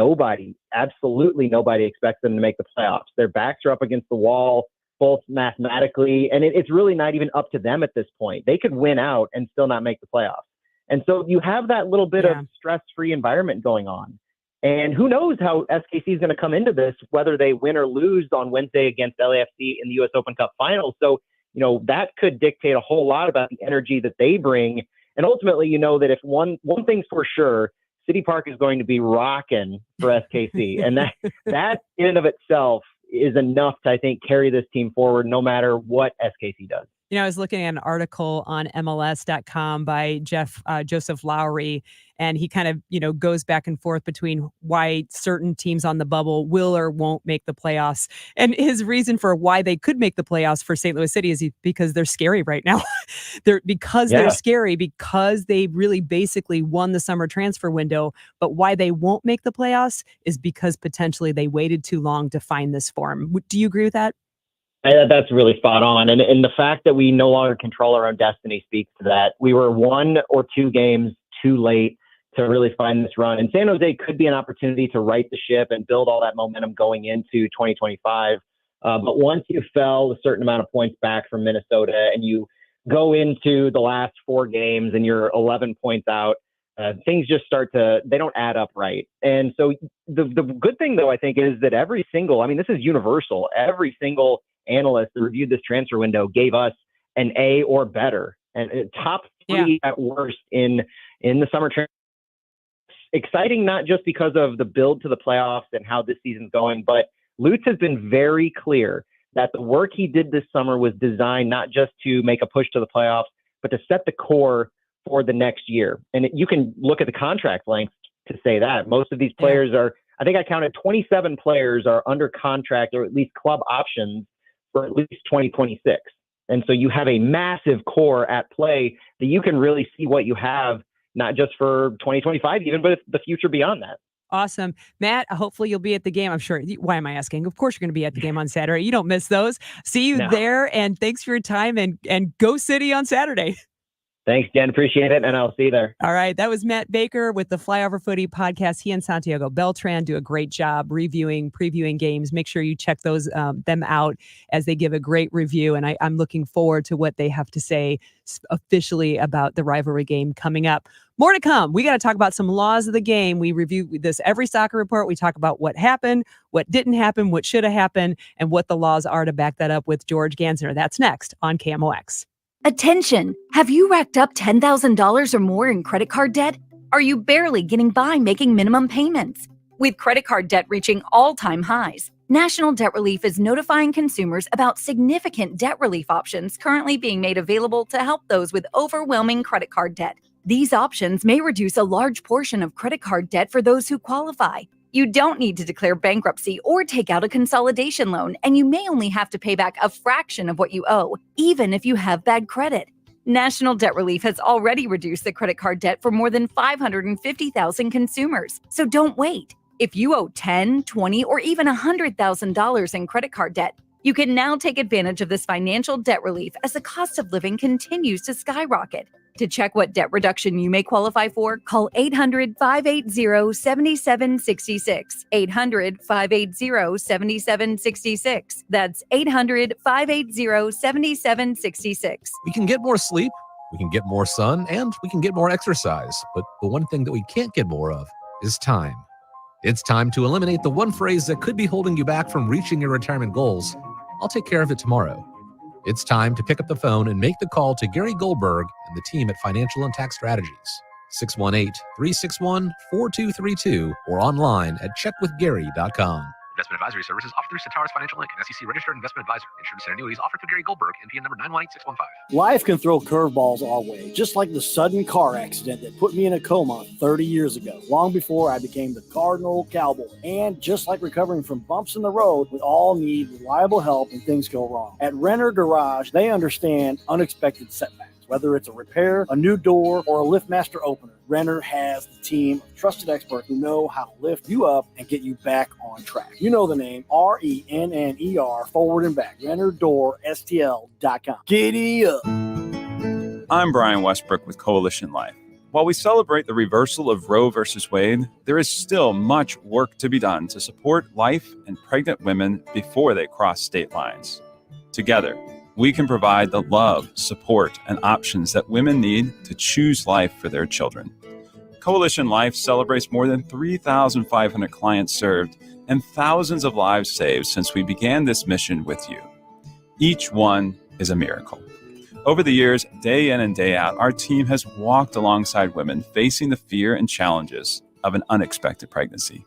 Absolutely nobody expects them to make the playoffs. Their backs are up against the wall, both mathematically, and it's really not even up to them at this point. They could win out and still not make the playoffs. And so you have that little bit of stress-free environment going on. And who knows how SKC is going to come into this, whether they win or lose on Wednesday against LAFC in the U.S. Open Cup Finals. So, that could dictate a whole lot about the energy that they bring. And ultimately, that if one thing's for sure, City Park is going to be rocking for SKC. And that in and of itself is enough to, I think, carry this team forward no matter what SKC does. I was looking at an article on MLS.com by Joseph Lowry, and he kind of, goes back and forth between why certain teams on the bubble will or won't make the playoffs. And his reason for why they could make the playoffs for St. Louis City is because they're scary right now. They're scary because they really basically won the summer transfer window. But why they won't make the playoffs is because potentially they waited too long to find this form. Do you agree with that? That's really spot on. And the fact that we no longer control our own destiny speaks to that. We were 1 or 2 games too late to really find this run. And San Jose could be an opportunity to right the ship and build all that momentum going into 2025. But once you fell a certain amount of points back from Minnesota and you go into the last 4 games and you're 11 points out, things just they don't add up right. And so the good thing, though, I think, is that this is universal. Every single analyst that reviewed this transfer window gave us an A or better, and top 3 at worst in the summer transfer. Exciting, not just because of the build to the playoffs and how this season's going, but Lutz has been very clear that the work he did this summer was designed not just to make a push to the playoffs, but to set the core for the next year. And you can look at the contract length to say that. Most of these players I think I counted 27 players are under contract or at least club options for at least 2026. And so you have a massive core at play that you can really see what you have, not just for 2025 even, but the future beyond that. Awesome. Matt, hopefully you'll be at the game. I'm sure. Why am I asking? Of course you're going to be at the game on Saturday. You don't miss those. See you there, and thanks for your time, and go City on Saturday. Thanks, Jen. Appreciate it, and I'll see you there. All right. That was Matt Baker with the Flyover Footy podcast. He and Santiago Beltran do a great job previewing games. Make sure you check them out as they give a great review. And I'm looking forward to what they have to say officially about the rivalry game coming up. More to come. We got to talk about some laws of the game. We review this every soccer report. We talk about what happened, what didn't happen, what should have happened, and what the laws are to back that up with George Gansner. That's next on KMOX. Attention! Have you racked up $10,000 or more in credit card debt? Are you barely getting by making minimum payments? With credit card debt reaching all-time highs, National Debt Relief is notifying consumers about significant debt relief options currently being made available to help those with overwhelming credit card debt. These options may reduce a large portion of credit card debt for those who qualify. You don't need to declare bankruptcy or take out a consolidation loan, and you may only have to pay back a fraction of what you owe, even if you have bad credit. National Debt Relief has already reduced the credit card debt for more than 550,000 consumers, so don't wait. If you owe $10,000, $20,000, or even $100,000 in credit card debt, you can now take advantage of this financial debt relief as the cost of living continues to skyrocket. To check what debt reduction you may qualify for, call 800-580-7766. 800-580-7766. That's 800-580-7766. We can get more sleep, we can get more sun, and we can get more exercise. But the one thing that we can't get more of is time. It's time to eliminate the one phrase that could be holding you back from reaching your retirement goals. I'll take care of it tomorrow. It's time to pick up the phone and make the call to Gary Goldberg and the team at Financial and Tax Strategies. 618-361-4232 or online at checkwithgary.com. Investment advisory services offered through Centaurus Financial Inc., an SEC registered investment advisor. Insurance and annuities offered through Gary Goldberg, NPN number 918615. Life can throw curveballs our way, just like the sudden car accident that put me in a coma 30 years ago, long before I became the Cardinal Cowboy. And just like recovering from bumps in the road, we all need reliable help when things go wrong. At Renner Garage, they understand unexpected setbacks. Whether it's a repair, a new door, or a LiftMaster opener, Renner has the team of trusted experts who know how to lift you up and get you back on track. You know the name, RENNER, forward and back, RennerDoorSTL.com. Giddy up. I'm Brian Westbrook with Coalition Life. While we celebrate the reversal of Roe versus Wade, there is still much work to be done to support life and pregnant women before they cross state lines. Together, we can provide the love, support, and options that women need to choose life for their children. Coalition Life celebrates more than 3,500 clients served and thousands of lives saved since we began this mission with you. Each one is a miracle. Over the years, day in and day out, our team has walked alongside women facing the fear and challenges of an unexpected pregnancy.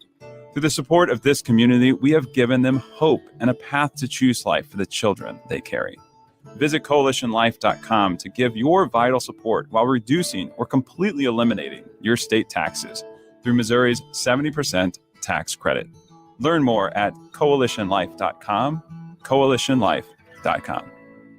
Through the support of this community, we have given them hope and a path to choose life for the children they carry. Visit coalitionlife.com to give your vital support while reducing or completely eliminating your state taxes through Missouri's 70% tax credit. Learn more at coalitionlife.com, coalitionlife.com.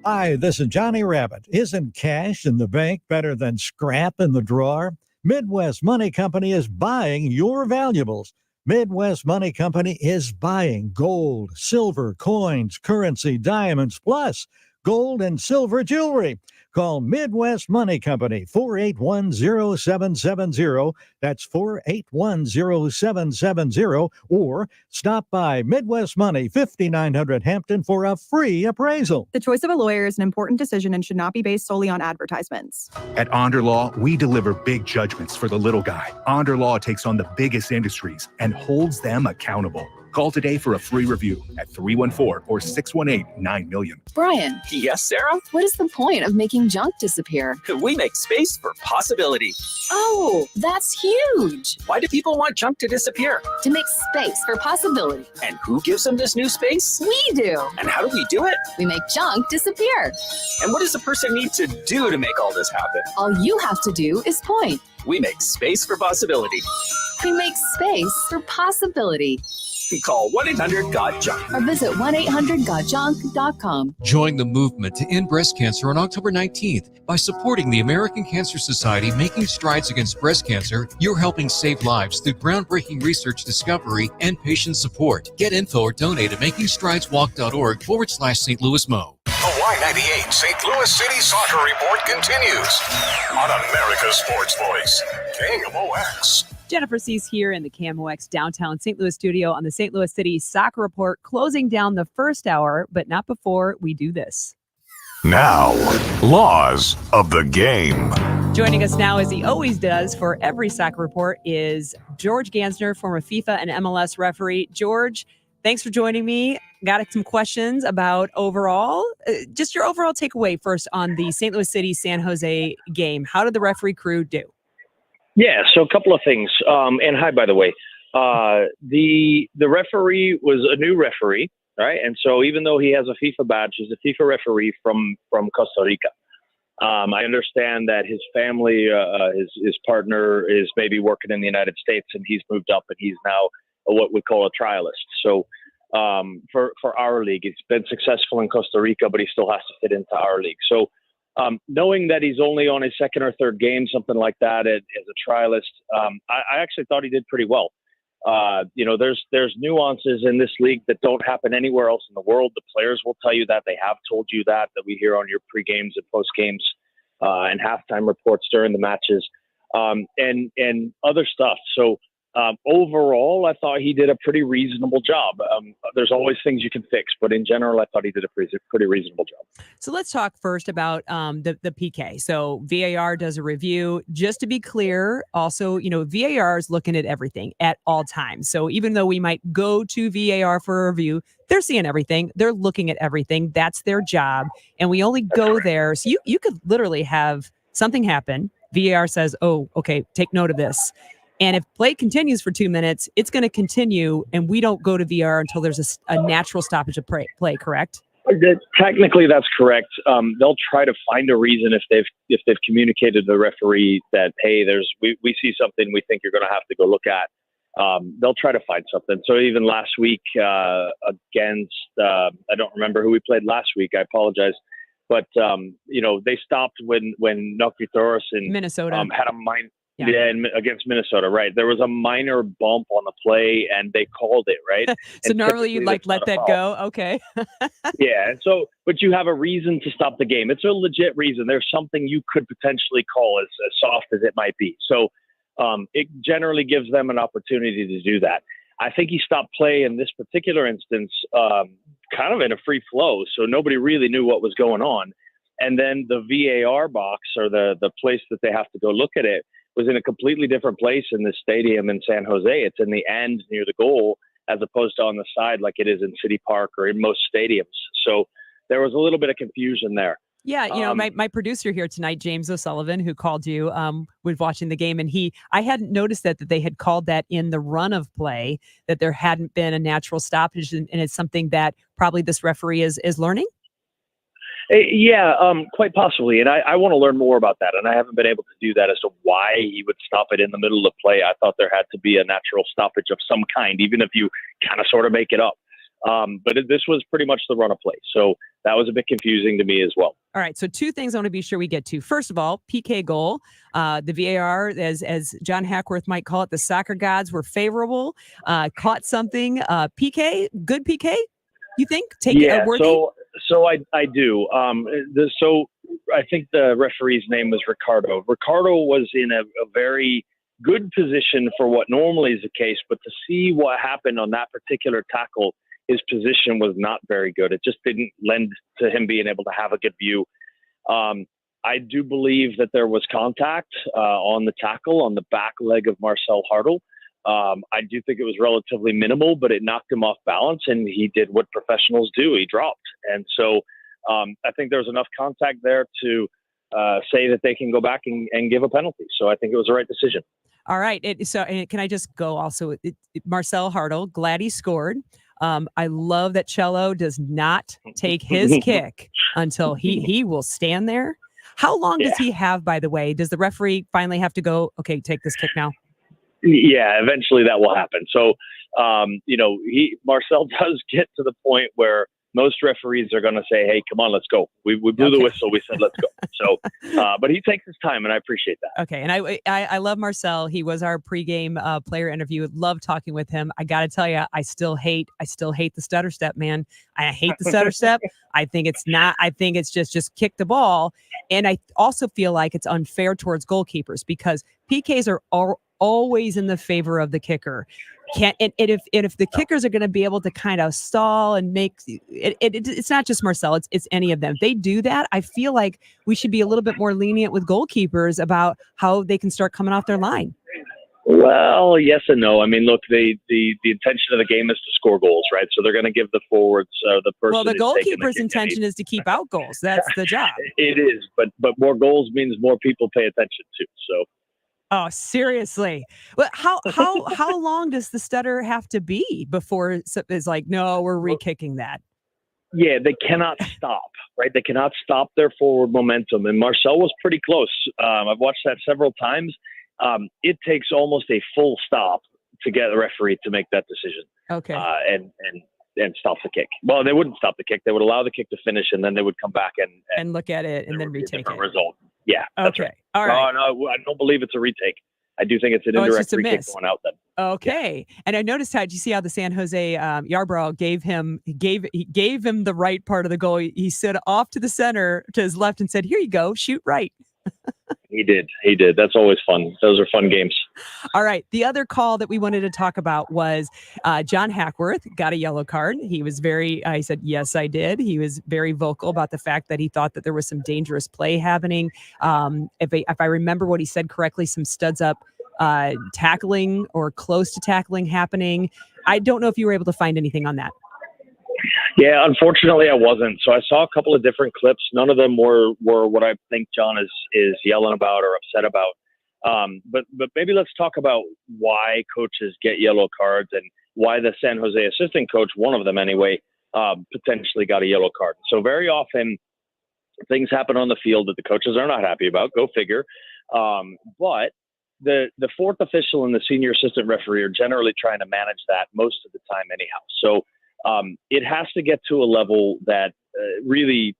Hi, this is Johnny Rabbit. Isn't cash in the bank better than scrap in the drawer? Midwest Money Company is buying your valuables. Midwest Money Company is buying gold, silver, coins, currency, diamonds, plus gold and silver jewelry. Call Midwest Money Company, 481-0770. That's 481-0770. Or stop by Midwest Money, 5900 Hampton for a free appraisal. The choice of a lawyer is an important decision and should not be based solely on advertisements. At Onder Law, we deliver big judgments for the little guy. Onder Law takes on the biggest industries and holds them accountable. Call today for a free review at 314 or 618-9-MILLION. Brian. Yes, Sarah? What is the point of making junk disappear? We make space for possibility. Oh, that's huge. Why do people want junk to disappear? To make space for possibility. And who gives them this new space? We do. And how do we do it? We make junk disappear. And what does a person need to do to make all this happen? All you have to do is point. We make space for possibility. We make space for possibility. Call 1-800-GOT-JUNK or visit 1-800-GOT-JUNK.com. Join the movement to end breast cancer on October 19th by supporting the American Cancer Society. Making strides against breast cancer, you're helping save lives through groundbreaking research, discovery, and patient support. Get info or donate at makingstrideswalk.org/St. Louis Mo. The Y98 St. Louis City Soccer Report continues on America's Sports Voice, KMOX. Jennifer Siess here in the KMOX downtown St. Louis studio on the St. Louis City Soccer Report, closing down the first hour, but not before we do this. Now, laws of the game. Joining us now, as he always does for every soccer report, is George Gansner, former FIFA and MLS referee. George, thanks for joining me. Got some questions about overall, just your overall takeaway first on the St. Louis City San Jose game. How did the referee crew do? Yeah, so a couple of things. And hi, by the way. The referee was a new referee, right? And so even though he has a FIFA badge, he's a FIFA referee from Costa Rica. I understand that his family, his partner is maybe working in the United States, and he's moved up, and he's now what we call a trialist. So for our league, he's been successful in Costa Rica, but he still has to fit into our league. So knowing that he's only on his second or third game, something like that, as a trialist, I actually thought he did pretty well. There's nuances in this league that don't happen anywhere else in the world. The players will tell you that. They have told you that we hear on your pre-games and post-games and halftime reports during the matches and other stuff. So overall, I thought he did a pretty reasonable job. There's always things you can fix, but in general, I thought he did a pretty reasonable job. So let's talk first about the PK. So VAR does a review. Just to be clear, also, VAR is looking at everything at all times. So even though we might go to VAR for a review, they're seeing everything. They're looking at everything. That's their job. And we only go there. So you could literally have something happen. VAR says, oh, okay, take note of this. And if play continues for 2 minutes, it's going to continue, and we don't go to VR until there's a natural stoppage of play, correct? Technically, that's correct. They'll try to find a reason if they've communicated to the referee that, hey, we see something we think you're going to have to go look at. They'll try to find something. So even last week against I don't remember who we played last week. I apologize. But, they stopped when Noki Torres in Minnesota had a minor. Yeah, against Minnesota, right. There was a minor bump on the play, and they called it, right? So normally you'd let that go? Okay. Yeah, and so, but you have a reason to stop the game. It's a legit reason. There's something you could potentially call as soft as it might be. So it generally gives them an opportunity to do that. I think he stopped play in this particular instance kind of in a free flow, so nobody really knew what was going on. And then the VAR box, or the place that they have to go look at it, was in a completely different place in the stadium in San Jose. It's in the end near the goal, as opposed to on the side like it is in City Park or in most stadiums. So there was a little bit of confusion there. Yeah, my producer here tonight, James O'Sullivan, who called you, was watching the game, and I hadn't noticed that they had called that in the run of play, that there hadn't been a natural stoppage, and it's something that probably this referee is learning. Yeah, quite possibly. And I want to learn more about that. And I haven't been able to do that as to why he would stop it in the middle of play. I thought there had to be a natural stoppage of some kind, even if you kind of sort of make it up. But this was pretty much the run of play. So that was a bit confusing to me as well. All right. So two things I want to be sure we get to. First of all, PK goal. The VAR, as John Hackworth might call it, the soccer gods were favorable, caught something. PK, good PK, you think? Worthy? So I do. So I think the referee's name was Ricardo. Ricardo was in a very good position for what normally is the case, but to see what happened on that particular tackle, his position was not very good. It just didn't lend to him being able to have a good view. I do believe that there was contact on the tackle on the back leg of Marcel Hartl. I do think it was relatively minimal, but it knocked him off balance, and he did what professionals do. He dropped. And so I think there was enough contact there to say that they can go back and give a penalty. So I think it was the right decision. All right. Can I just go also? Marcel Hartl, glad he scored. I love that Cello does not take his kick until he will stand there. How long does he have, by the way? Does the referee finally have to go, okay, take this kick now? Yeah, eventually that will happen. So, Marcel does get to the point where most referees are going to say, hey, come on, let's go. We blew the whistle. We said, let's go. So, but he takes his time, and I appreciate that. Okay. And I love Marcel. He was our pregame player interview. Love talking with him. I got to tell you, I still hate the stutter step, man. I hate the stutter step. I think it's just kick the ball. And I also feel like it's unfair towards goalkeepers because PKs are always in the favor of the kicker. If the kickers are going to be able to kind of stall and make it's not just Marcel, it's any of them. If they do that, I feel like we should be a little bit more lenient with goalkeepers about how they can start coming off their line. Well, yes and no. I mean, look, the intention of the game is to score goals, right? So they're going to give the forwards the person. Well, the goalkeeper's intention is to keep out goals. That's the job. It is, but more goals means more people pay attention too. So. Oh, seriously. Well, how long does the stutter have to be before it's like, no, we're re-kicking that? Yeah, they cannot stop, right? They cannot stop their forward momentum. And Marcel was pretty close. I've watched that several times. It takes almost a full stop to get the referee to make that decision. Okay. And stop the kick. Well, they wouldn't stop the kick. They would allow the kick to finish, and then they would come back and look at it and then retake it. Result. Yeah. That's okay. Right. All right. No, I don't believe it's a retake. I do think it's an indirect free kick going out then. Okay. Yeah. And I noticed did you see how the San Jose Yarbrough gave him the right part of the goal. He stood off to the center to his left and said, here you go, shoot right. He did. That's always fun. Those are fun games. All right. The other call that we wanted to talk about was John Hackworth got a yellow card. He was I said, yes, I did. He was very vocal about the fact that he thought that there was some dangerous play happening. If I remember what he said correctly, some studs up tackling or close to tackling happening. I don't know if you were able to find anything on that. Yeah, unfortunately I wasn't. So I saw a couple of different clips. None of them were what I think John is yelling about or upset about. But maybe let's talk about why coaches get yellow cards and why the San Jose assistant coach, one of them anyway, potentially got a yellow card. So very often things happen on the field that the coaches are not happy about. Go figure. But the fourth official and the senior assistant referee are generally trying to manage that most of the time anyhow. So it has to get to a level that really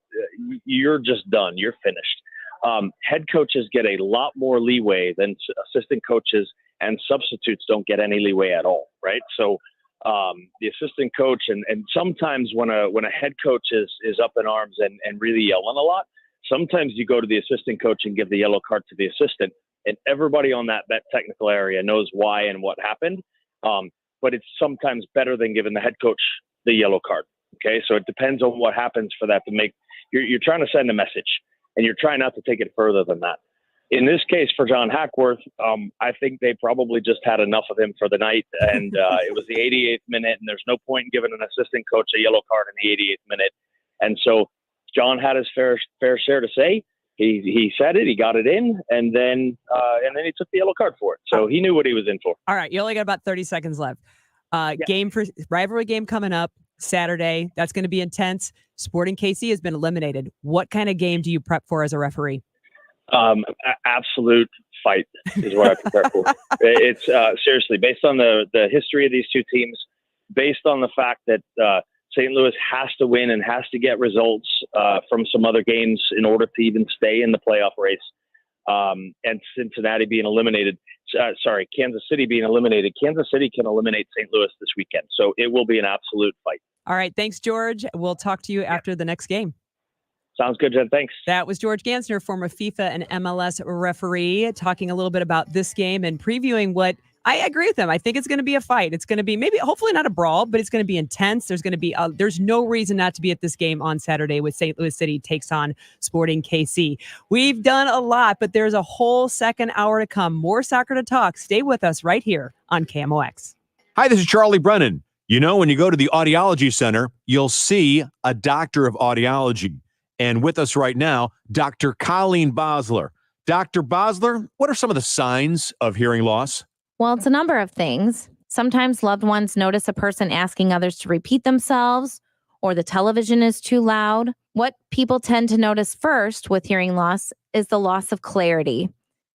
you're just done. You're finished. Head coaches get a lot more leeway than assistant coaches, and substitutes don't get any leeway at all, right? So the assistant coach, and sometimes when a head coach is up in arms and really yelling a lot, sometimes you go to the assistant coach and give the yellow card to the assistant, and everybody on that technical area knows why and what happened. But it's sometimes better than giving the head coach the yellow card. Okay, so it depends on what happens for that to make. You're trying to send a message, and you're trying not to take it further than that. In this case, for John Hackworth, I think they probably just had enough of him for the night, and it was the 88th minute, and there's no point in giving an assistant coach a yellow card in the 88th minute. And so John had his fair share to say. He said it, he got it in, and then he took the yellow card for it. So he knew what he was in for. All right, you only got about 30 seconds left. Rivalry game coming up Saturday. That's going to be intense. Sporting KC has been eliminated. What kind of game do you prep for as a referee? Absolute fight is what I prepare for. It's seriously based on the history of these two teams, based on the fact that St. Louis has to win and has to get results from some other games in order to even stay in the playoff race. And Cincinnati being eliminated, Kansas City being eliminated. Kansas City can eliminate St. Louis this weekend. So it will be an absolute fight. All right. Thanks, George. We'll talk to you after the next game. Sounds good, Jen. Thanks. That was George Gansner, former FIFA and MLS referee, talking a little bit about this game and previewing what I agree with him. I think it's going to be a fight. It's going to be hopefully not a brawl, but it's going to be intense. There's going to be there's no reason not to be at this game on Saturday with St. Louis City takes on Sporting KC. We've done a lot, but there's a whole second hour to come. More soccer to talk. Stay with us right here on KMOX. Hi, this is Charlie Brennan. You know, when you go to the Audiology Center, you'll see a doctor of audiology. And with us right now, Dr. Colleen Bosler. Dr. Bosler, what are some of the signs of hearing loss? Well, it's a number of things. Sometimes loved ones notice a person asking others to repeat themselves, or the television is too loud. What people tend to notice first with hearing loss is the loss of clarity.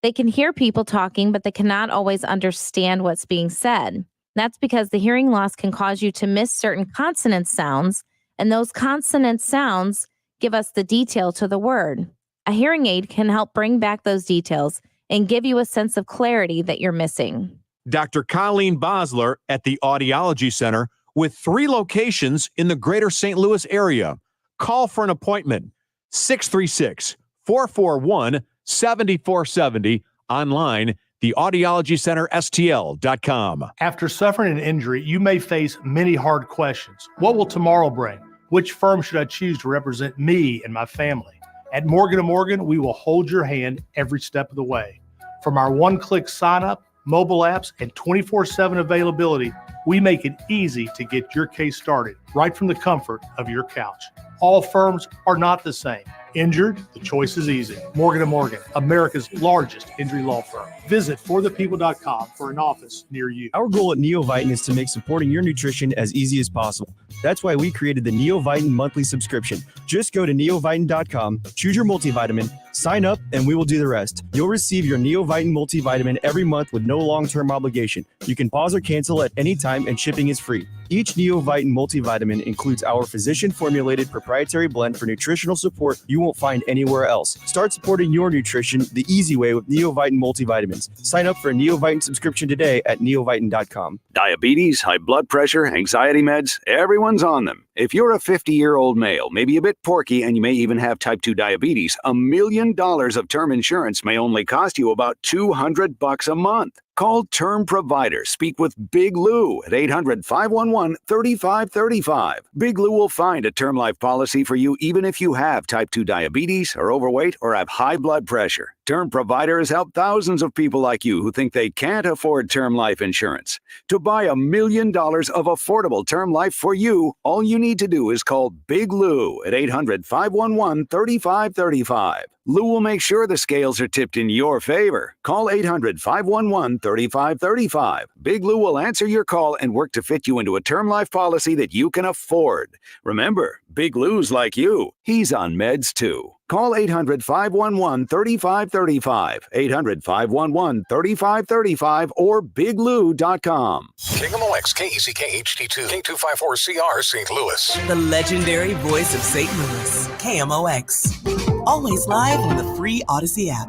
They can hear people talking, but they cannot always understand what's being said. That's because the hearing loss can cause you to miss certain consonant sounds, and those consonant sounds give us the detail to the word. A hearing aid can help bring back those details and give you a sense of clarity that you're missing. Dr. Colleen Bosler at the Audiology Center with 3 locations in the greater St. Louis area. Call for an appointment, 636-441-7470. Online, theaudiologycenterstl.com. After suffering an injury, you may face many hard questions. What will tomorrow bring? Which firm should I choose to represent me and my family? At Morgan & Morgan, we will hold your hand every step of the way. From our one-click sign-up, mobile apps, and 24/7 availability, we make it easy to get your case started right from the comfort of your couch. All firms are not the same. Injured? The choice is easy. Morgan & Morgan, America's largest injury law firm. Visit forthepeople.com for an office near you. Our goal at NeoVitan is to make supporting your nutrition as easy as possible. That's why we created the NeoVitan monthly subscription. Just go to neovitan.com, choose your multivitamin, sign up, and we will do the rest. You'll receive your NeoVitan multivitamin every month with no long-term obligation. You can pause or cancel at any time, and shipping is free. Each NeoVitan multivitamin includes our physician-formulated proprietary blend for nutritional support you won't find anywhere else. Start supporting your nutrition the easy way with NeoVitan multivitamins. Sign up for a NeoVitan subscription today at neovitan.com. Diabetes, high blood pressure, anxiety meds, everyone's on them. If you're a 50-year-old male, maybe a bit porky, and you may even have type 2 diabetes, $1 million of term insurance may only cost you about $200 a month. Call Term Provider. Speak with Big Lou at 800-511-3535. Big Lou will find a term life policy for you even if you have type 2 diabetes, are overweight, or have high blood pressure. Term Provider has helped thousands of people like you who think they can't afford term life insurance. To buy $1 million of affordable term life for you, all you need to do is call Big Lou at 800-511-3535. Lou will make sure the scales are tipped in your favor. Call 800-511-3535. Big Lou will answer your call and work to fit you into a term life policy that you can afford. Remember, Big Lou's like you. He's on meds too. Call 800-511-3535, 800-511-3535, or biglou.com. KMOX, KECK HD2, K254CR, St. Louis. The legendary voice of St. Louis, KMOX. Always live on the free Odyssey app.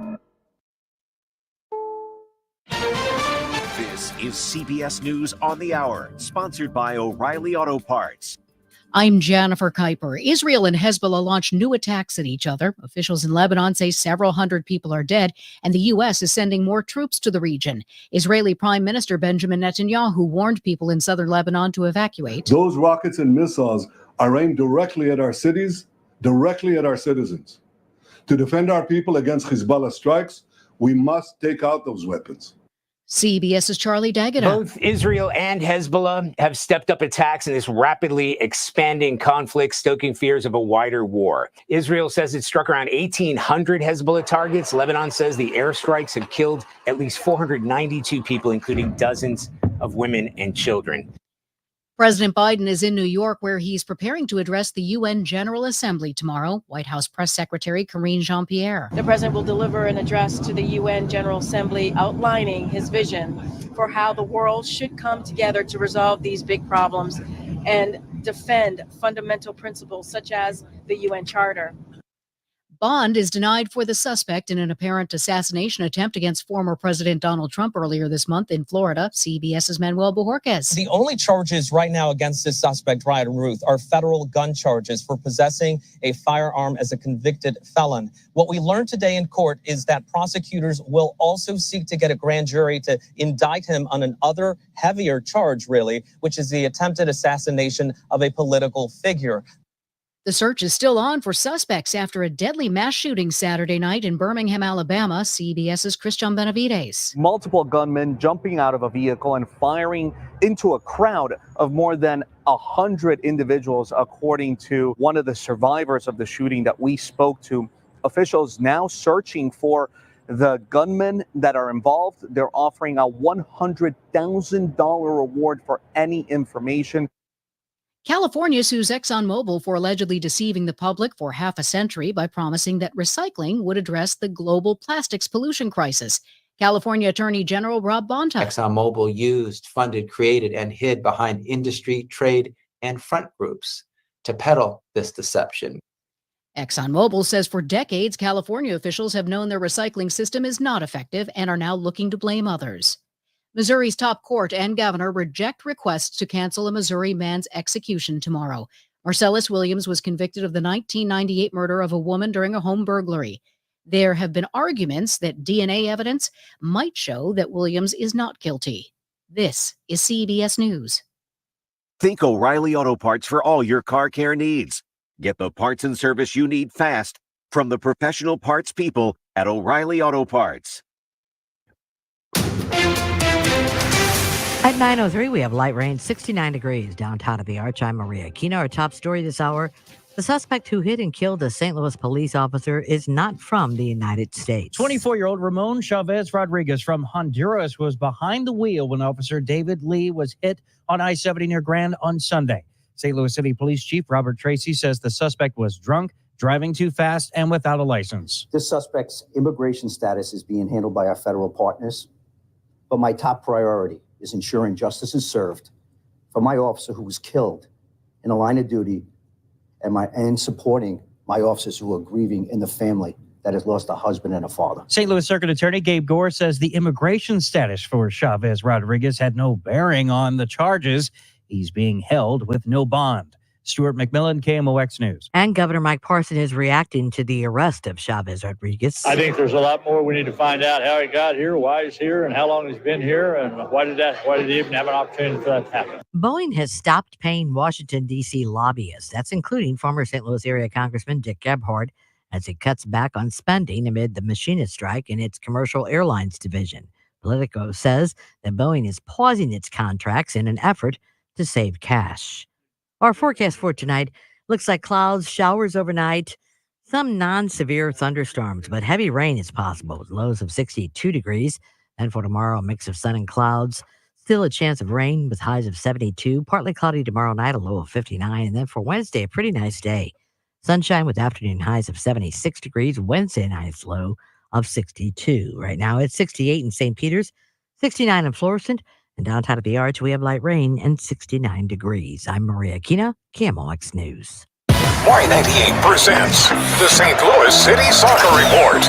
This is CBS News on the Hour, sponsored by O'Reilly Auto Parts. I'm Jennifer Kuiper. Israel and Hezbollah launched new attacks at each other. Officials in Lebanon say several hundred people are dead, and the U.S. is sending more troops to the region. Israeli Prime Minister Benjamin Netanyahu warned people in southern Lebanon to evacuate. Those rockets and missiles are aimed directly at our cities, directly at our citizens. To defend our people against Hezbollah strikes, we must take out those weapons. CBS's Charlie D'Agata. Both Israel and Hezbollah have stepped up attacks in this rapidly expanding conflict, stoking fears of a wider war. Israel says it struck around 1,800 Hezbollah targets. Lebanon says the airstrikes have killed at least 492 people, including dozens of women and children. President Biden is in New York, where he's preparing to address the UN General Assembly tomorrow. White House Press Secretary Karine Jean-Pierre. The president will deliver an address to the UN General Assembly outlining his vision for how the world should come together to resolve these big problems and defend fundamental principles such as the UN Charter. Bond is denied for the suspect in an apparent assassination attempt against former President Donald Trump earlier this month in Florida. CBS's Manuel Bojorquez. The only charges right now against this suspect, Ryan Ruth, are federal gun charges for possessing a firearm as a convicted felon. What we learned today in court is that prosecutors will also seek to get a grand jury to indict him on an other heavier charge, really, which is the attempted assassination of a political figure. The search is still on for suspects after a deadly mass shooting Saturday night in Birmingham, Alabama. CBS's Christian Benavides. Multiple gunmen jumping out of a vehicle and firing into a crowd of more than 100 individuals, according to one of the survivors of the shooting that we spoke to. Officials now searching for the gunmen that are involved. They're offering a $100,000 reward for any information. California sues ExxonMobil for allegedly deceiving the public for half a century by promising that recycling would address the global plastics pollution crisis. California Attorney General Rob Bonta. ExxonMobil used, funded, created, and hid behind industry, trade, and front groups to peddle this deception. ExxonMobil says for decades, California officials have known their recycling system is not effective and are now looking to blame others. Missouri's top court and governor reject requests to cancel a Missouri man's execution tomorrow. Marcellus Williams was convicted of the 1998 murder of a woman during a home burglary. There have been arguments that DNA evidence might show that Williams is not guilty. This is CBS News. Think O'Reilly Auto Parts for all your car care needs. Get the parts and service you need fast from the professional parts people at O'Reilly Auto Parts. At 9:03, we have light rain, 69 degrees downtown at the Arch. I'm Maria Aquino. Our top story this hour, the suspect who hit and killed a St. Louis police officer is not from the United States. 24-year-old Ramon Chavez Rodriguez from Honduras was behind the wheel when Officer David Lee was hit on I-70 near Grand on Sunday. St. Louis City Police Chief Robert Tracy says the suspect was drunk, driving too fast, and without a license. This suspect's immigration status is being handled by our federal partners, but my top priority is ensuring justice is served for my officer who was killed in a line of duty and supporting my officers who are grieving in the family that has lost a husband and a father. St. Louis Circuit Attorney Gabe Gore says the immigration status for Chavez Rodriguez had no bearing on the charges. He's being held with no bond. Stuart McMillan, KMOX News. And Governor Mike Parson is reacting to the arrest of Chavez Rodriguez. I think there's a lot more we need to find out: how he got here, why he's here, and how long he's been here, and why did he even have an opportunity for that to happen? Boeing has stopped paying Washington, D.C. lobbyists. That's including former St. Louis area Congressman Dick Gebhardt, as it cuts back on spending amid the machinist strike in its commercial airlines division. Politico says that Boeing is pausing its contracts in an effort to save cash. Our forecast for tonight looks like clouds, showers overnight, some non-severe thunderstorms, but heavy rain is possible with lows of 62 degrees. And for tomorrow, a mix of sun and clouds. Still a chance of rain with highs of 72, partly cloudy tomorrow night, a low of 59. And then for Wednesday, a pretty nice day. Sunshine with afternoon highs of 76 degrees. Wednesday night's low of 62. Right now, it's 68 in St. Peters, 69 in Florissant. And downtown at the Arch, we have light rain and 69 degrees. I'm Maria Aquino, KMOX News. Y98 presents the St. Louis City Soccer Report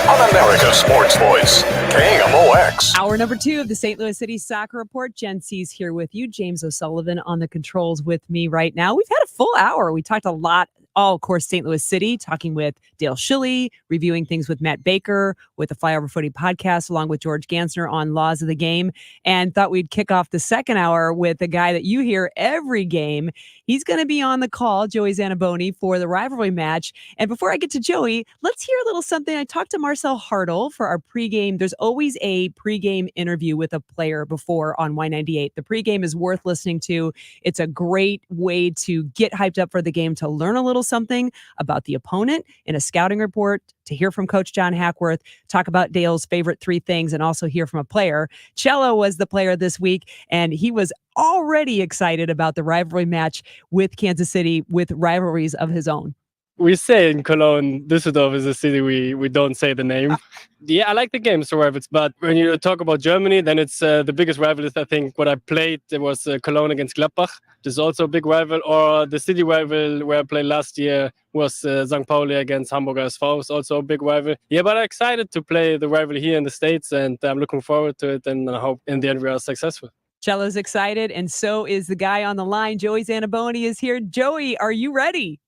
on America's Sports Voice, KMOX. Hour number 2 of the St. Louis City Soccer Report. Jenn Siess here with you. James O'Sullivan on the controls with me right now. We've had a full hour. We talked a lot. Of course, St. Louis City, talking with Dale Schilly, reviewing things with Matt Baker, with the Flyover Footy podcast, along with George Gansner on Laws of the Game, and thought we'd kick off the second hour with a guy that you hear every game. He's going to be on the call, Joey Zanaboni, for the rivalry match. And before I get to Joey, let's hear a little something. I talked to Marcel Hartle for our pregame. There's always a pregame interview with a player before on Y98. The pregame is worth listening to. It's a great way to get hyped up for the game, to learn a little something about the opponent in a scouting report, to hear from Coach John Hackworth, talk about Dale's favorite 3 things, and also hear from a player. Cello was the player this week, and he was already excited about the rivalry match with Kansas City, with rivalries of his own. We say in Cologne, Düsseldorf is a city we don't say the name. Yeah, I like the games for rivals, but when you talk about Germany, then it's the biggest rival is, I think, what I played, it was Cologne against Gladbach, which is also a big rival, or the city rival where I played last year was St. Pauli against Hamburger SV, was also a big rival. Yeah, but I'm excited to play the rival here in the States, and I'm looking forward to it, and I hope in the end we are successful. Cello's excited, and so is the guy on the line. Joey Zanaboni is here. Joey, are you ready?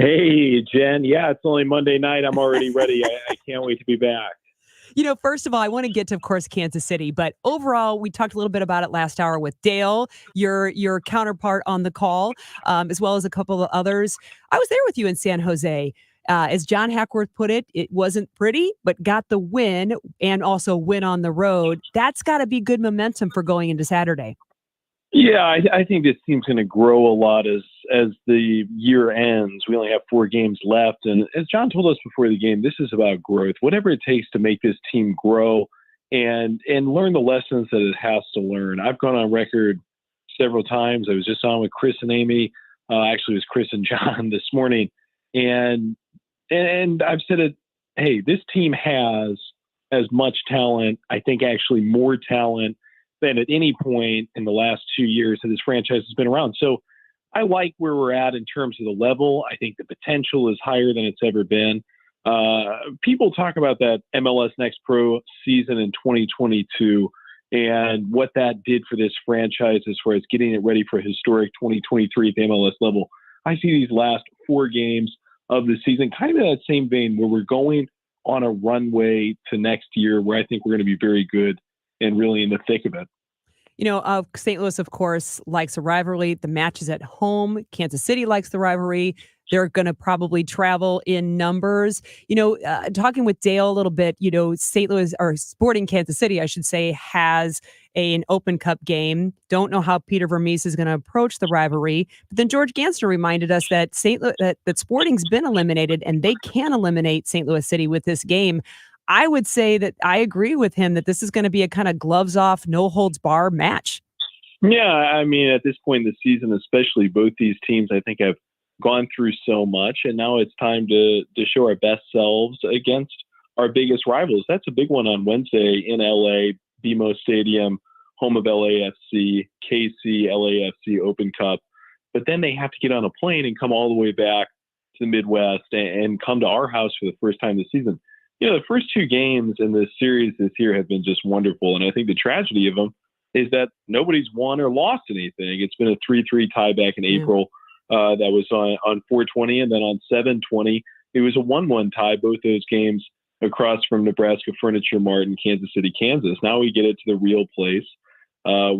Hey, Jen. Yeah, it's only Monday night. I'm already ready. I can't wait to be back. You know, first of all, I want to get to, of course, Kansas City, but overall, we talked a little bit about it last hour with Dale, your counterpart on the call, as well as a couple of others. I was there with you in San Jose. As John Hackworth put it, it wasn't pretty, but got the win, and also win on the road. That's got to be good momentum for going into Saturday. Yeah, I think this team's going to grow a lot as the year ends. We only have 4 games left. And as John told us before the game, this is about growth. Whatever it takes to make this team grow and learn the lessons that it has to learn. I've gone on record several times. I was just on with Chris and Amy. Actually, it was Chris and John this morning. And I've said it, hey, this team has as much talent, I think actually more talent than at any point in the last 2 years that this franchise has been around. So I like where we're at in terms of the level. I think the potential is higher than it's ever been. People talk about that MLS Next Pro season in 2022 and what that did for this franchise as far as getting it ready for historic 2023 at the MLS level. I see these last 4 games of the season kind of in that same vein where we're going on a runway to next year where I think we're going to be very good and really in the thick of it. You know, St. Louis, of course, likes a rivalry. The match is at home. Kansas City likes the rivalry. They're going to probably travel in numbers. You know, talking with Dale a little bit, you know, St. Louis, or Sporting Kansas City, I should say, has an Open Cup game. Don't know how Peter Vermees is going to approach the rivalry. But then George Gansner reminded us that that Sporting's been eliminated, and they can eliminate St. Louis City with this game. I would say that I agree with him that this is going to be a kind of gloves off, no holds bar match. Yeah, I mean, at this point in the season, especially, both these teams, I think, have gone through so much, and now it's time to show our best selves against our biggest rivals. That's a big one on Wednesday in LA, BMO Stadium, home of LAFC, KC, LAFC Open Cup. But then they have to get on a plane and come all the way back to the Midwest and come to our house for the first time this season. You know, the first 2 games in this series this year have been just wonderful. And I think the tragedy of them is that nobody's won or lost anything. It's been a 3-3 tie back in April. That was on 4/20, and then on 7/20, it was a 1-1 tie, both those games across from Nebraska Furniture Mart in Kansas City, Kansas. Now we get it to the real place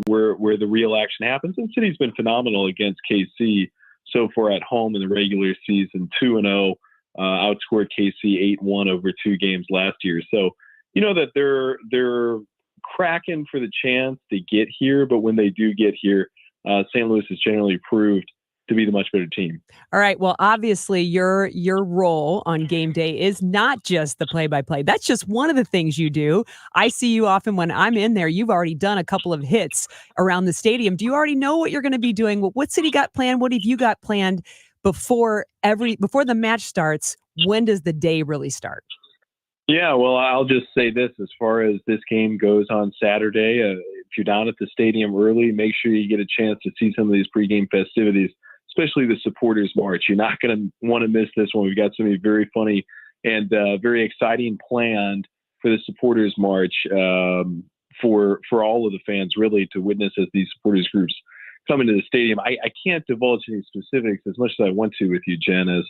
where the real action happens. And City's been phenomenal against KC so far at home in the regular season, 2-0. Outscored KC 8-1 over 2 games last year. So, you know that they're cracking for the chance to get here, but when they do get here, St. Louis has generally proved to be the much better team. All right. Well, obviously, your role on game day is not just the play-by-play. That's just one of the things you do. I see you often when I'm in there. You've already done a couple of hits around the stadium. Do you already know what you're going to be doing? What City got planned? What have you got planned before the match starts? When does the day really start? Yeah, well, I'll just say this as far as this game goes on Saturday. If you're down at the stadium early, make sure you get a chance to see some of these pregame festivities. especially the supporters march. You're not going to want to miss this one. We've got something very funny and very exciting planned for the supporters march for all of the fans, really, to witness as these supporters groups come into the stadium. I can't divulge any specifics as much as I want to with you, Jen, as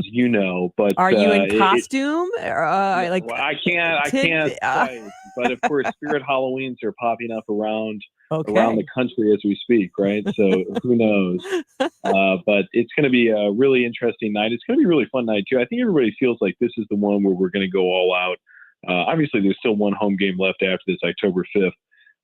you know. But are you in costume? I can't. But of course, Spirit Halloweens are popping up around the country as we speak, right? So who knows? But it's going to be a really interesting night. It's going to be a really fun night too. I think everybody feels like this is the one where we're going to go all out. Obviously, there's still one home game left after this, October 5th.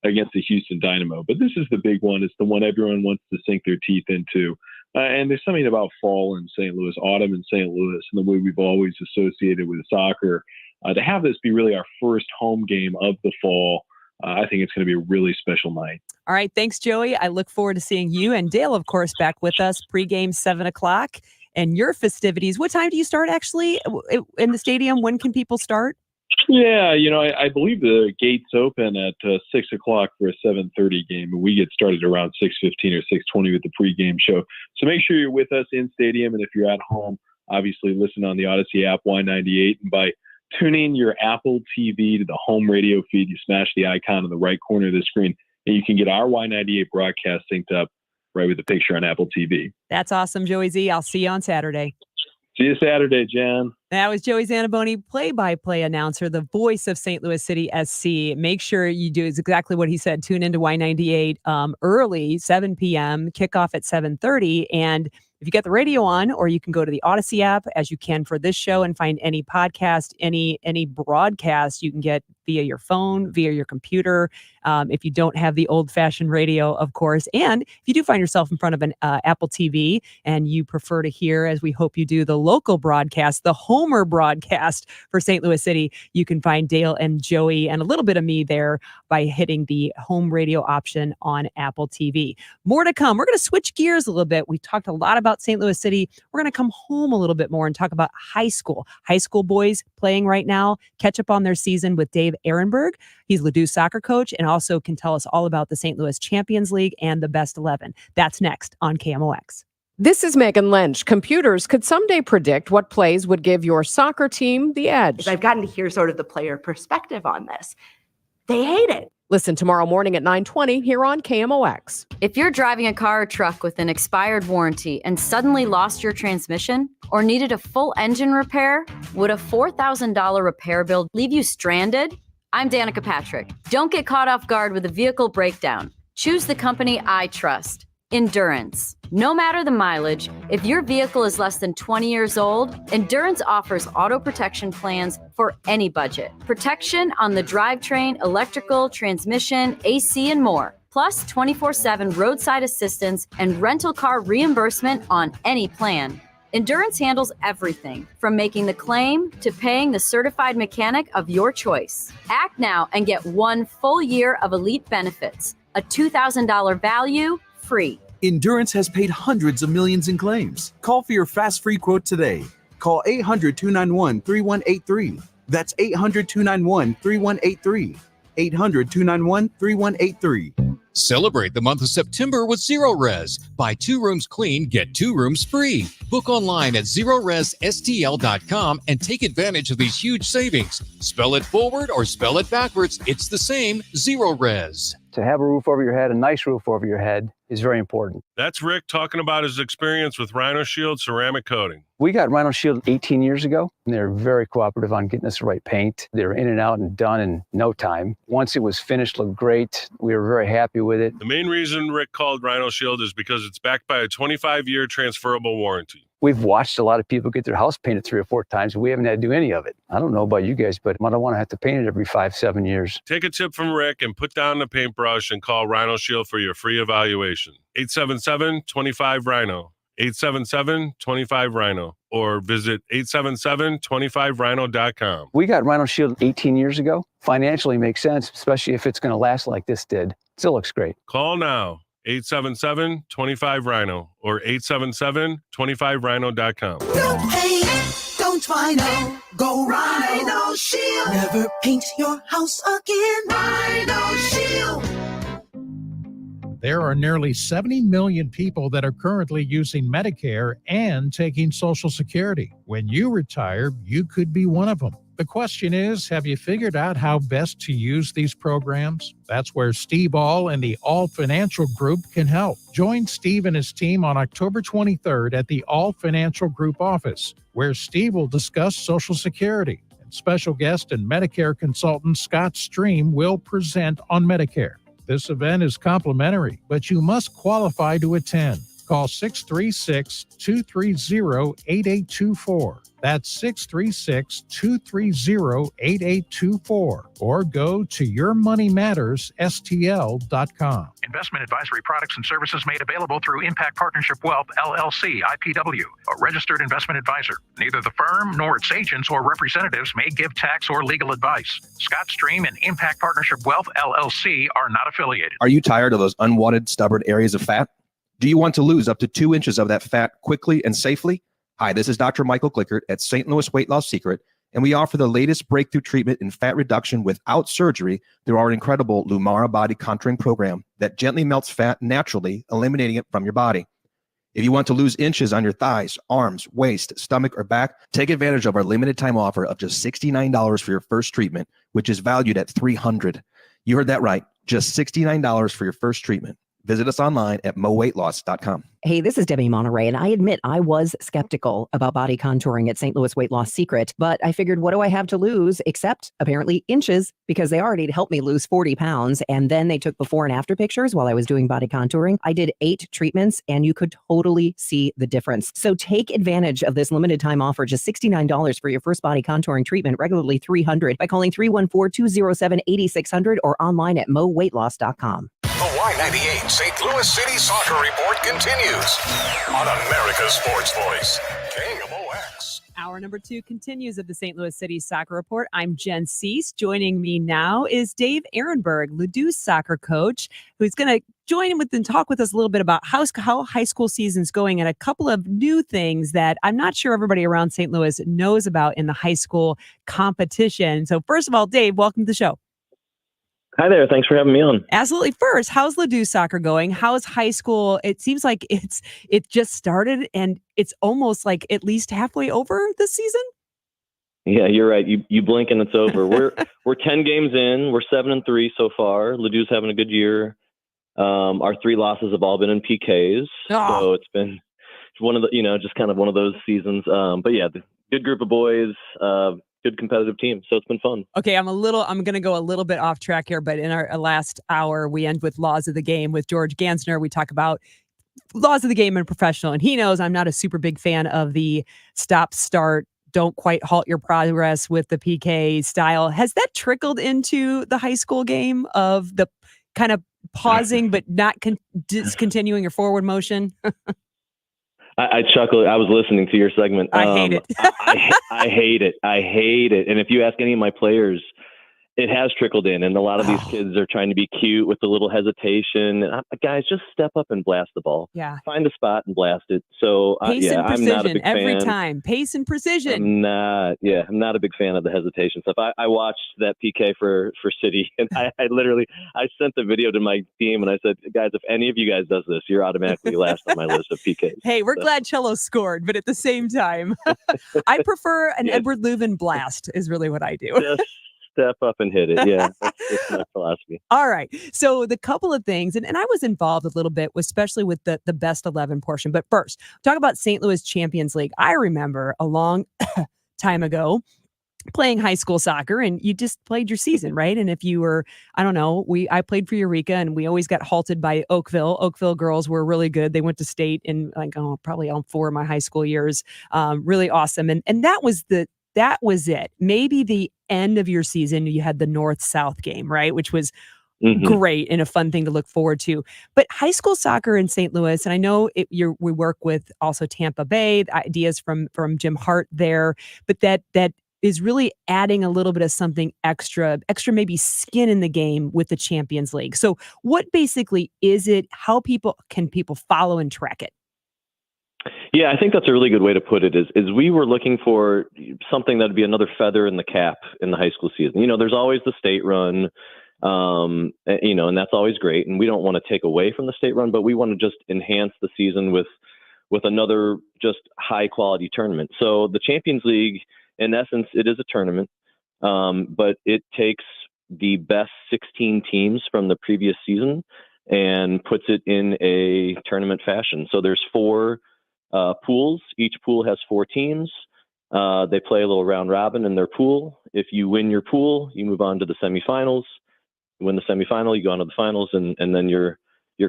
Against the Houston Dynamo. But this is the big one. It's the one everyone wants to sink their teeth into. And there's something about fall in St. Louis, autumn in St. Louis, and the way we've always associated with soccer. To have this be really our first home game of the fall, I think it's going to be a really special night. All right. Thanks, Joey. I look forward to seeing you and Dale, of course, back with us pregame 7 o'clock. And your festivities, what time do you start actually in the stadium? When can people start? Yeah, I believe the gates open at 6 o'clock for a 7:30 game, and we get started around 6:15 or 6:20 with the pregame show. So make sure you're with us in stadium, and if you're at home, obviously listen on the Odyssey app, Y98, and by tuning your Apple TV to the home radio feed, you smash the icon in the right corner of the screen, and you can get our Y98 broadcast synced up right with the picture on Apple TV. That's awesome, Joey Z. I'll see you on Saturday. See you Saturday, Jen. That was Joey Zanaboni, play-by-play announcer, the voice of St. Louis City SC. Make sure you do exactly what he said. Tune into Y98 early, 7 p.m., kickoff at 7:30. And if you get the radio on, or you can go to the Odyssey app, as you can for this show, and find any podcast, any broadcast you can get via your phone, via your computer, if you don't have the old-fashioned radio, of course. And if you do find yourself in front of an Apple TV and you prefer to hear, as we hope you do, the local broadcast, the Homer broadcast for St. Louis City, you can find Dale and Joey and a little bit of me there by hitting the home radio option on Apple TV. More to come. We're going to switch gears a little bit. We talked a lot about St. Louis City. We're going to come home a little bit more and talk about high school. High school boys playing right now, catch up on their season with Dave Ehrenberg. He's Ladue soccer coach and also can tell us all about the St. Louis Champions League and the Best 11. That's next on KMOX. This is Megan Lynch. Computers could someday predict what plays would give your soccer team the edge. I've gotten to hear sort of the player perspective on this. They hate it. Listen tomorrow morning at 9:20 here on KMOX. If you're driving a car or truck with an expired warranty and suddenly lost your transmission or needed a full engine repair, would a $4,000 repair bill leave you stranded? I'm Danica Patrick. Don't get caught off guard with a vehicle breakdown. Choose the company I trust. Endurance. No matter the mileage, if your vehicle is less than 20 years old, Endurance offers auto protection plans for any budget. Protection on the drivetrain, electrical, transmission, AC, and more. Plus 24/7 roadside assistance and rental car reimbursement on any plan. Endurance handles everything from making the claim to paying the certified mechanic of your choice. Act now and get 1 full year of elite benefits. A $2,000 value, free. Endurance has paid hundreds of millions in claims. Call for your fast free quote today. Call 800-291-3183. That's 800-291-3183. 800-291-3183. Celebrate the month of September with Zero Res. Buy 2 rooms clean, get 2 rooms free. Book online at ZeroResSTL.com and take advantage of these huge savings. Spell it forward or spell it backwards. It's the same. Zero Res. To have a roof over your head, a nice roof over your head, is very important. That's Rick talking about his experience with Rhino Shield ceramic coating. We got Rhino Shield 18 years ago, and they're very cooperative on getting us the right paint. They were in and out and done in no time. Once it was finished, looked great. We were very happy with it. The main reason Rick called Rhino Shield is because it's backed by a 25-year transferable warranty. We've watched a lot of people get their house painted 3 or 4 times, and we haven't had to do any of it. I don't know about you guys, but I don't want to have to paint it every 5-7 years. Take a tip from Rick and put down the paintbrush and call Rhino Shield for your free evaluation. 877-25-RHINO. 877-25-RHINO. Or visit 877-25rhino.com. We got Rhino Shield 18 years ago. Financially makes sense, especially if it's going to last like this did. Still looks great. Call now. 877-25-RHINO or 877-25rhino.com. No pain, don't Rhino, go Rhino Shield. Never paint your house again. Rhino Shield. There are nearly 70 million people that are currently using Medicare and taking Social Security. When you retire, you could be one of them. The question is, have you figured out how best to use these programs? That's where Steve All and the All Financial Group can help. Join Steve and his team on October 23rd at the All Financial Group office, where Steve will discuss Social Security. And special guest and Medicare consultant Scott Stream will present on Medicare. This event is complimentary, but you must qualify to attend. Call 636-230-8824. That's 636-230-8824. Or go to yourmoneymattersstl.com. Investment advisory products and services made available through Impact Partnership Wealth, LLC, IPW, a registered investment advisor. Neither the firm nor its agents or representatives may give tax or legal advice. Scott Stream and Impact Partnership Wealth, LLC are not affiliated. Are you tired of those unwanted, stubborn areas of fat? Do you want to lose up to 2 inches of that fat quickly and safely? Hi, this is Dr. Michael Glickert at St. Louis Weight Loss Secret, and we offer the latest breakthrough treatment in fat reduction without surgery through our incredible Lumara body contouring program that gently melts fat naturally, eliminating it from your body. If you want to lose inches on your thighs, arms, waist, stomach, or back, take advantage of our limited time offer of just $69 for your first treatment, which is valued at $300. You heard that right, just $69 for your first treatment. Visit us online at moweightloss.com. Hey, this is Debbie Monterey, and I admit I was skeptical about body contouring at St. Louis Weight Loss Secret, but I figured, what do I have to lose except apparently inches, because they already helped me lose 40 pounds. And then they took before and after pictures while I was doing body contouring. I did 8 treatments and you could totally see the difference. So take advantage of this limited time offer, just $69 for your first body contouring treatment, regularly $300, by calling 314-207-8600 or online at moweightloss.com. The Y98 St. Louis City Soccer Report continues on America's Sports Voice, KMOX. Hour number 2 continues of the St. Louis City Soccer Report. I'm Jenn Siess. Joining me now is Dave Ehrenberg, Ladou's soccer coach, who's going to join in with and talk with us a little bit about how high school season's going and a couple of new things that I'm not sure everybody around St. Louis knows about in the high school competition. So first of all, Dave, welcome to the show. Hi there. Thanks for having me on. Absolutely. First, how's Ladou soccer going? How's high school? It seems like it just started and it's almost like at least halfway over the season. Yeah, you're right. You blink and it's over. We're 10 games in. We're 7-3 so far. Ladou's having a good year. Our 3 losses have all been in PKs. Oh. So it's been one of the, just kind of one of those seasons. But yeah, the good group of boys. Good competitive team. So it's been fun. Okay, I'm going to go a little bit off track here, but in our last hour, we end with laws of the game with George Gansner. We talk about laws of the game in professional, and he knows I'm not a super big fan of the stop, start, don't quite halt your progress with the PK style. Has that trickled into the high school game of the kind of pausing, but not discontinuing your forward motion? I chuckle. I was listening to your segment. I hate it. I hate it. I hate it. And if you ask any of my players, it has trickled in. And a lot of these kids are trying to be cute with a little hesitation. Guys, just step up and blast the ball. Yeah. Find a spot and blast it. So pace and precision, I'm not a big fan. every time. Pace and precision. I'm not a big fan of the hesitation stuff. I watched that PK for City, and I literally sent the video to my team and I said, guys, if any of you guys does this, you're automatically last on my list of PKs. Hey, we're glad Cello scored, but at the same time, I prefer an Edward Leuven blast is really what I do. Just step up and hit it. Yeah, that's my philosophy. All right. So the couple of things, and I was involved a little bit, especially with the best 11 portion. But first, talk about St. Louis Champions League. I remember a long time ago playing high school soccer, and you just played your season, right? And if you were, I played for Eureka, and we always got halted by Oakville. Oakville girls were really good. They went to state in probably on 4 of my high school years. Really awesome. And that was it. Maybe the end of your season, you had the North-South game, right? Which was great and a fun thing to look forward to. But high school soccer in St. Louis, and I know we work with also Tampa Bay, ideas from Jim Hart there, but that is really adding a little bit of something extra maybe skin in the game with the Champions League. So what basically is it? How can people follow and track it? Yeah, I think that's a really good way to put it is we were looking for something that would be another feather in the cap in the high school season. There's always the state run, And that's always great. And we don't want to take away from the state run, but we want to just enhance the season with another just high quality tournament. So the Champions League, in essence, it is a tournament, but it takes the best 16 teams from the previous season and puts it in a tournament fashion. So there's 4 pools. Each pool has 4 teams. They play a little round robin in their pool. If you win your pool, you move on to the semifinals. You win the semifinal, you go on to the finals, and then you're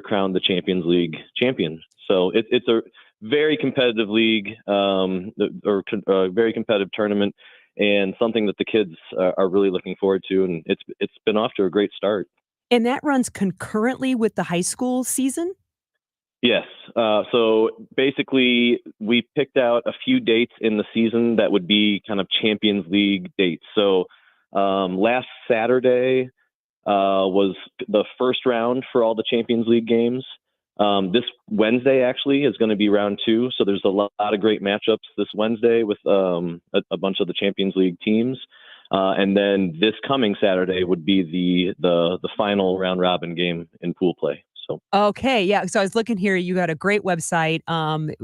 crowned the Champions League champion. So it's a very competitive league, or a very competitive tournament, and something that the kids are really looking forward to. And it's been off to a great start. And that runs concurrently with the high school season? Yes. So basically, we picked out a few dates in the season that would be kind of Champions League dates. So last Saturday was the first round for all the Champions League games. This Wednesday actually is going to be round 2. So there's a lot of great matchups this Wednesday with a bunch of the Champions League teams. And then this coming Saturday would be the final round robin game in pool play. So okay, yeah. So I was looking here. You got a great website.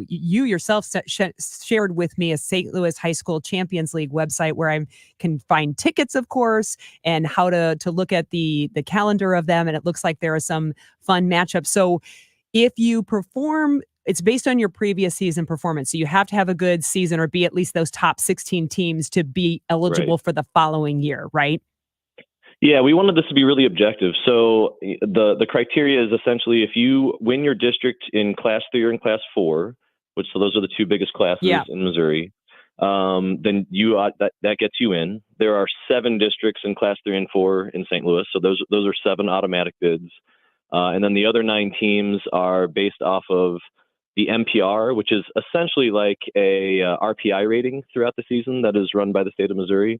You yourself shared with me a St. Louis High School Champions League website where I can find tickets, of course, and how to look at the calendar of them. And it looks like there are some fun matchups. So if you perform, it's based on your previous season performance. So you have to have a good season or be at least those top 16 teams to be eligible for the following year, right? Yeah, we wanted this to be really objective. So the criteria is essentially if you win your district in Class 3 or in Class 4, so those are the 2 biggest classes in Missouri, then that gets you in. There are 7 districts in Class 3 and 4 in St. Louis, so those are 7 automatic bids. And then the other 9 teams are based off of the MPR, which is essentially like a RPI rating throughout the season that is run by the state of Missouri.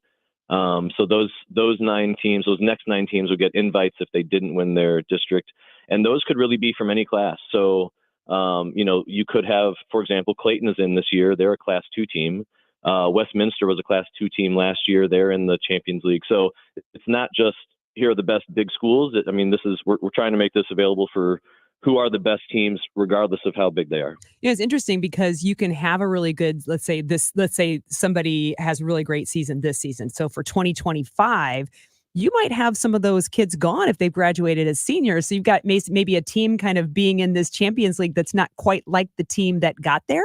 So those 9 teams, those next 9 teams would get invites if they didn't win their district. And those could really be from any class. So, you could have, for example, Clayton is in this year. They're a Class 2 team. Westminster was a Class 2 team last year. They're in the Champions League. So it's not just here are the best big schools. We're trying to make this available for who are the best teams, regardless of how big they are. Yeah, it's interesting because you can have a really good, let's say somebody has a really great season this season. So for 2025, you might have some of those kids gone if they've graduated as seniors. So you've got maybe a team kind of being in this Champions League that's not quite like the team that got there.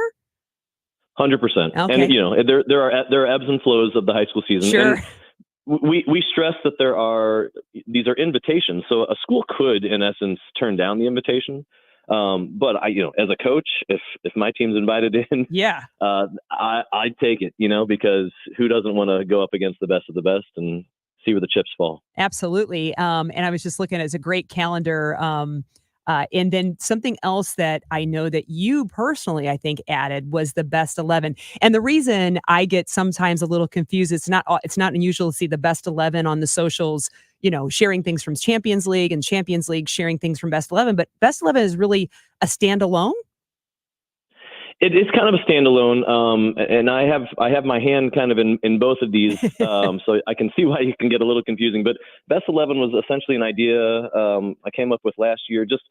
100%. Okay. And there are ebbs and flows of the high school season. Sure. And we stress that these are invitations. So a school could, in essence, turn down the invitation. But as a coach, if my team's invited in, I'd take it, because who doesn't want to go up against the best of the best and see where the chips fall? Absolutely. And I was just looking, it's a great calendar. And then something else that I know that you personally, I think, added was the best 11. And the reason I get sometimes a little confused, it's not unusual to see the best 11 on the socials, sharing things from Champions League and Champions League sharing things from best 11. But best 11 is really a standalone. It is kind of a standalone, and I have my hand kind of in both of these, so I can see why you can get a little confusing. But Best 11 was essentially an idea I came up with last year. Just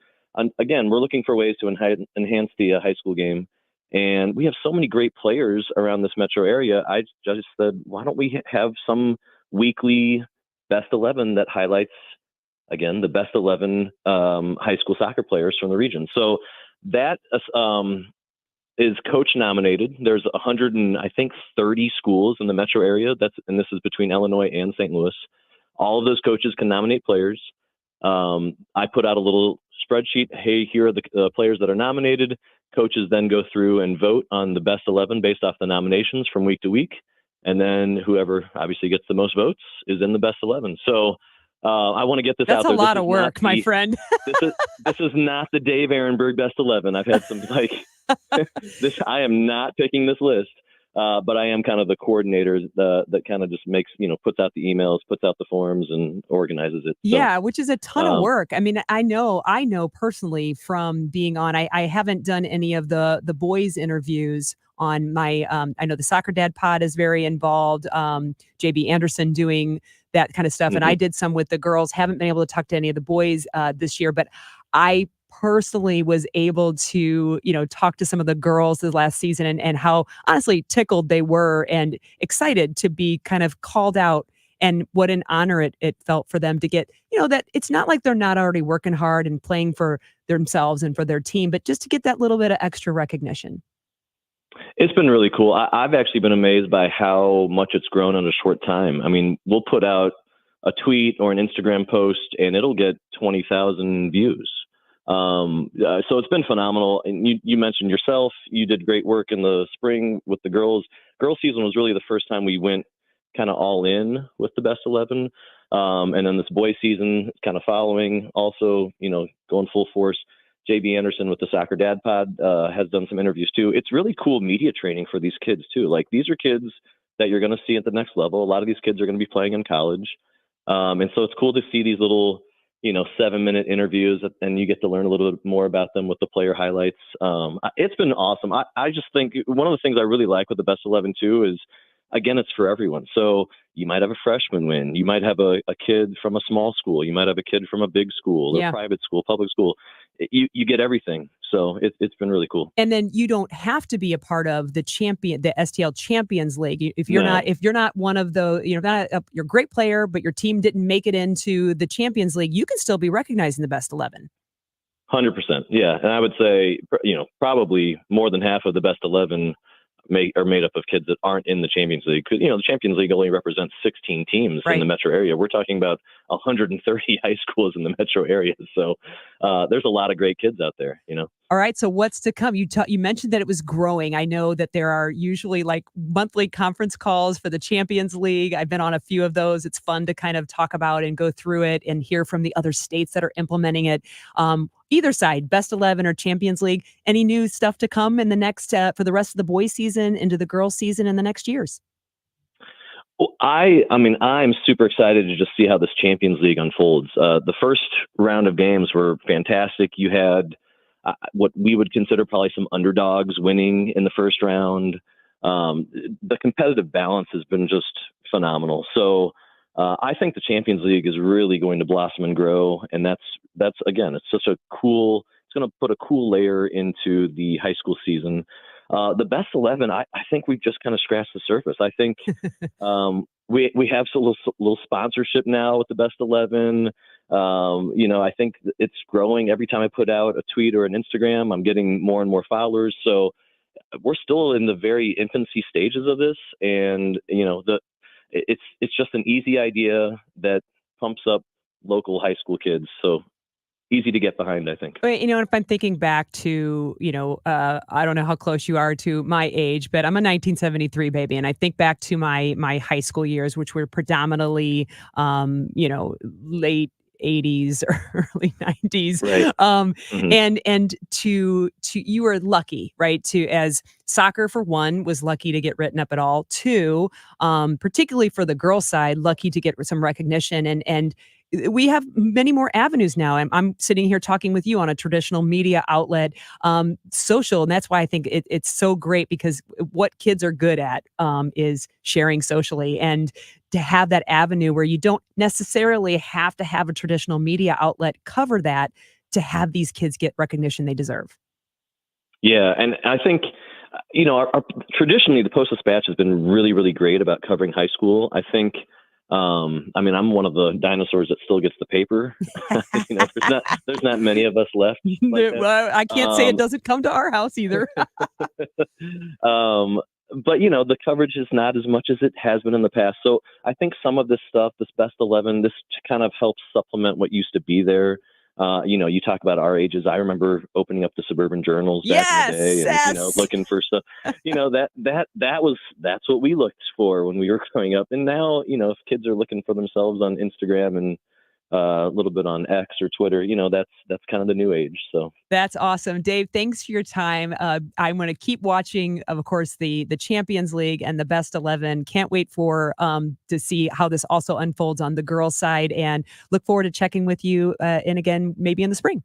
again, we're looking for ways to enhance the high school game, and we have so many great players around this metro area. I just said, why don't we have some weekly Best 11 that highlights, again, the Best 11 high school soccer players from the region. So that is coach nominated. There's 130 schools in the metro area. And this is between Illinois and St. Louis. All of those coaches can nominate players. I put out a little spreadsheet. Hey, here are the players that are nominated. Coaches then go through and vote on the best 11 based off the nominations from week to week. And then whoever obviously gets the most votes is in the best 11. So I want to get this out there. That's a lot of work, my friend. This is not the Dave Ehrenberg best 11. I've had some I am not picking this list, but I am kind of the coordinator that kind of just makes, puts out the emails, puts out the forms, and organizes it. Yeah, which is a ton of work. I mean, I know personally from being on, I haven't done any of the boys interviews on my, I know the Soccer Dad pod is very involved. JB Anderson doing that kind of stuff. And I did some with the girls, haven't been able to talk to any of the boys this year, but I personally was able to, talk to some of the girls this last season and how honestly tickled they were and excited to be kind of called out, and what an honor it felt for them to get, that it's not like they're not already working hard and playing for themselves and for their team, but just to get that little bit of extra recognition. It's been really cool. I've actually been amazed by how much it's grown in a short time. I mean, we'll put out a tweet or an Instagram post and it'll get 20,000 views. So it's been phenomenal. And you mentioned yourself, you did great work in the spring with the girls. Girls season was really the first time we went kind of all in with the best 11. And then this boys season is kind of following, also, going full force. JB Anderson with the Soccer Dad Pod has done some interviews too. It's really cool media training for these kids too. Like, these are kids that you're going to see at the next level. A lot of these kids are going to be playing in college. And so it's cool to see these little, 7-minute interviews, and you get to learn a little bit more about them with the player highlights. It's been awesome. I just think one of the things I really like with the best 11 too is, again, it's for everyone. So you might have a freshman win. You might have a kid from a small school. You might have a kid from a big school, a private school, public school. You get everything. So it's been really cool. And then you don't have to be a part of the STL Champions League. If you're not one of the, you're a great player, but your team didn't make it into the Champions League, you can still be recognized in the best 11. 100%. Yeah. And I would say, probably more than half of the best 11 are made up of kids that aren't in the Champions League. Because, the Champions League only represents 16 teams in the metro area. We're talking about 130 high schools in the metro area. So there's a lot of great kids out there, All right. So what's to come? You mentioned that it was growing. I know that there are usually like monthly conference calls for the Champions League. I've been on a few of those. It's fun to kind of talk about and go through it and hear from the other states that are implementing it. Either side, best 11 or Champions League, any new stuff to come in the next, for the rest of the boys season, into the girls season in the next years? Well, I'm super excited to just see how this Champions League unfolds. The first round of games were fantastic. You had what we would consider probably some underdogs winning in the first round. The competitive balance has been just phenomenal. So I think the Champions League is really going to blossom and grow. And that's again, it's such a cool, it's going to put a cool layer into the high school season. The best 11, I think we've just kind of scratched the surface. I think we have some little sponsorship now with the best 11. I think it's growing. Every time I put out a tweet or an Instagram, I'm getting more and more followers. So we're still in the very infancy stages of this. And, it's just an easy idea that pumps up local high school kids. So easy to get behind, I think. If I'm thinking back to, I don't know how close you are to my age, but I'm a 1973 baby. And I think back to my high school years, which were predominantly, late 80s, early 90s. Right. And to you were lucky, right? As soccer, for one, was lucky to get written up at all. Two, particularly for the girls' side, lucky to get some recognition. And we have many more avenues now. I'm sitting here talking with you on a traditional media outlet, social. And that's why I think it's so great, because what kids are good at is sharing socially. And to have that avenue where you don't necessarily have to have a traditional media outlet cover that, to have these kids get recognition they deserve. Yeah. And I think, our traditionally, the Post-Dispatch has been really, really great about covering high school. I think, I'm one of the dinosaurs that still gets the paper. There's not many of us left. Like well, I can't say it doesn't come to our house either. But the coverage is not as much as it has been in the past. So I think some of this stuff, this best 11, this kind of helps supplement what used to be there. You talk about our ages. I remember opening up the suburban journals back in the day and, looking for stuff, that's what we looked for when we were growing up. And now, if kids are looking for themselves on Instagram and a little bit on X or Twitter, that's kind of the new age. So that's awesome. Dave, thanks for your time. I'm going to keep watching, of course, the Champions League and the best 11. Can't wait for to see how this also unfolds on the girls' side, and look forward to checking with you and again, maybe in the spring.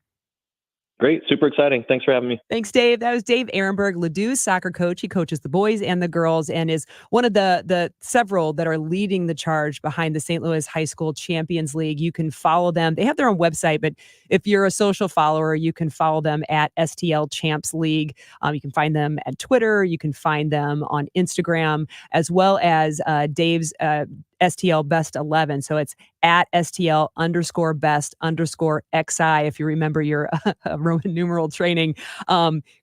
Great. Super exciting. Thanks for having me. Thanks, Dave. That was Dave Ehrenberg, Ladou's soccer coach. He coaches the boys and the girls and is one of the several that are leading the charge behind the St. Louis High School Champions League. You can follow them. They have their own website, but if you're a social follower, you can follow them at STL Champs League. You can find them at Twitter. You can find them on Instagram, as well as Dave's STL Best 11. So it's at STL_best_XI. If you remember your Roman numeral training,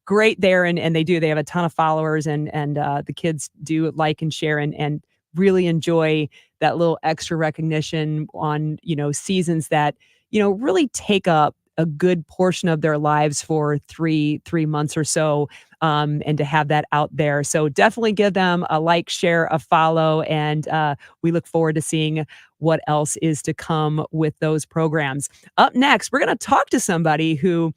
great there. And they have a ton of followers and the kids do like and share and really enjoy that little extra recognition on, seasons that, really take up a good portion of their lives for three months or so, and to have that out there. So definitely give them a like, share, a follow, and we look forward to seeing what else is to come with those programs. Up next, we're going to talk to somebody who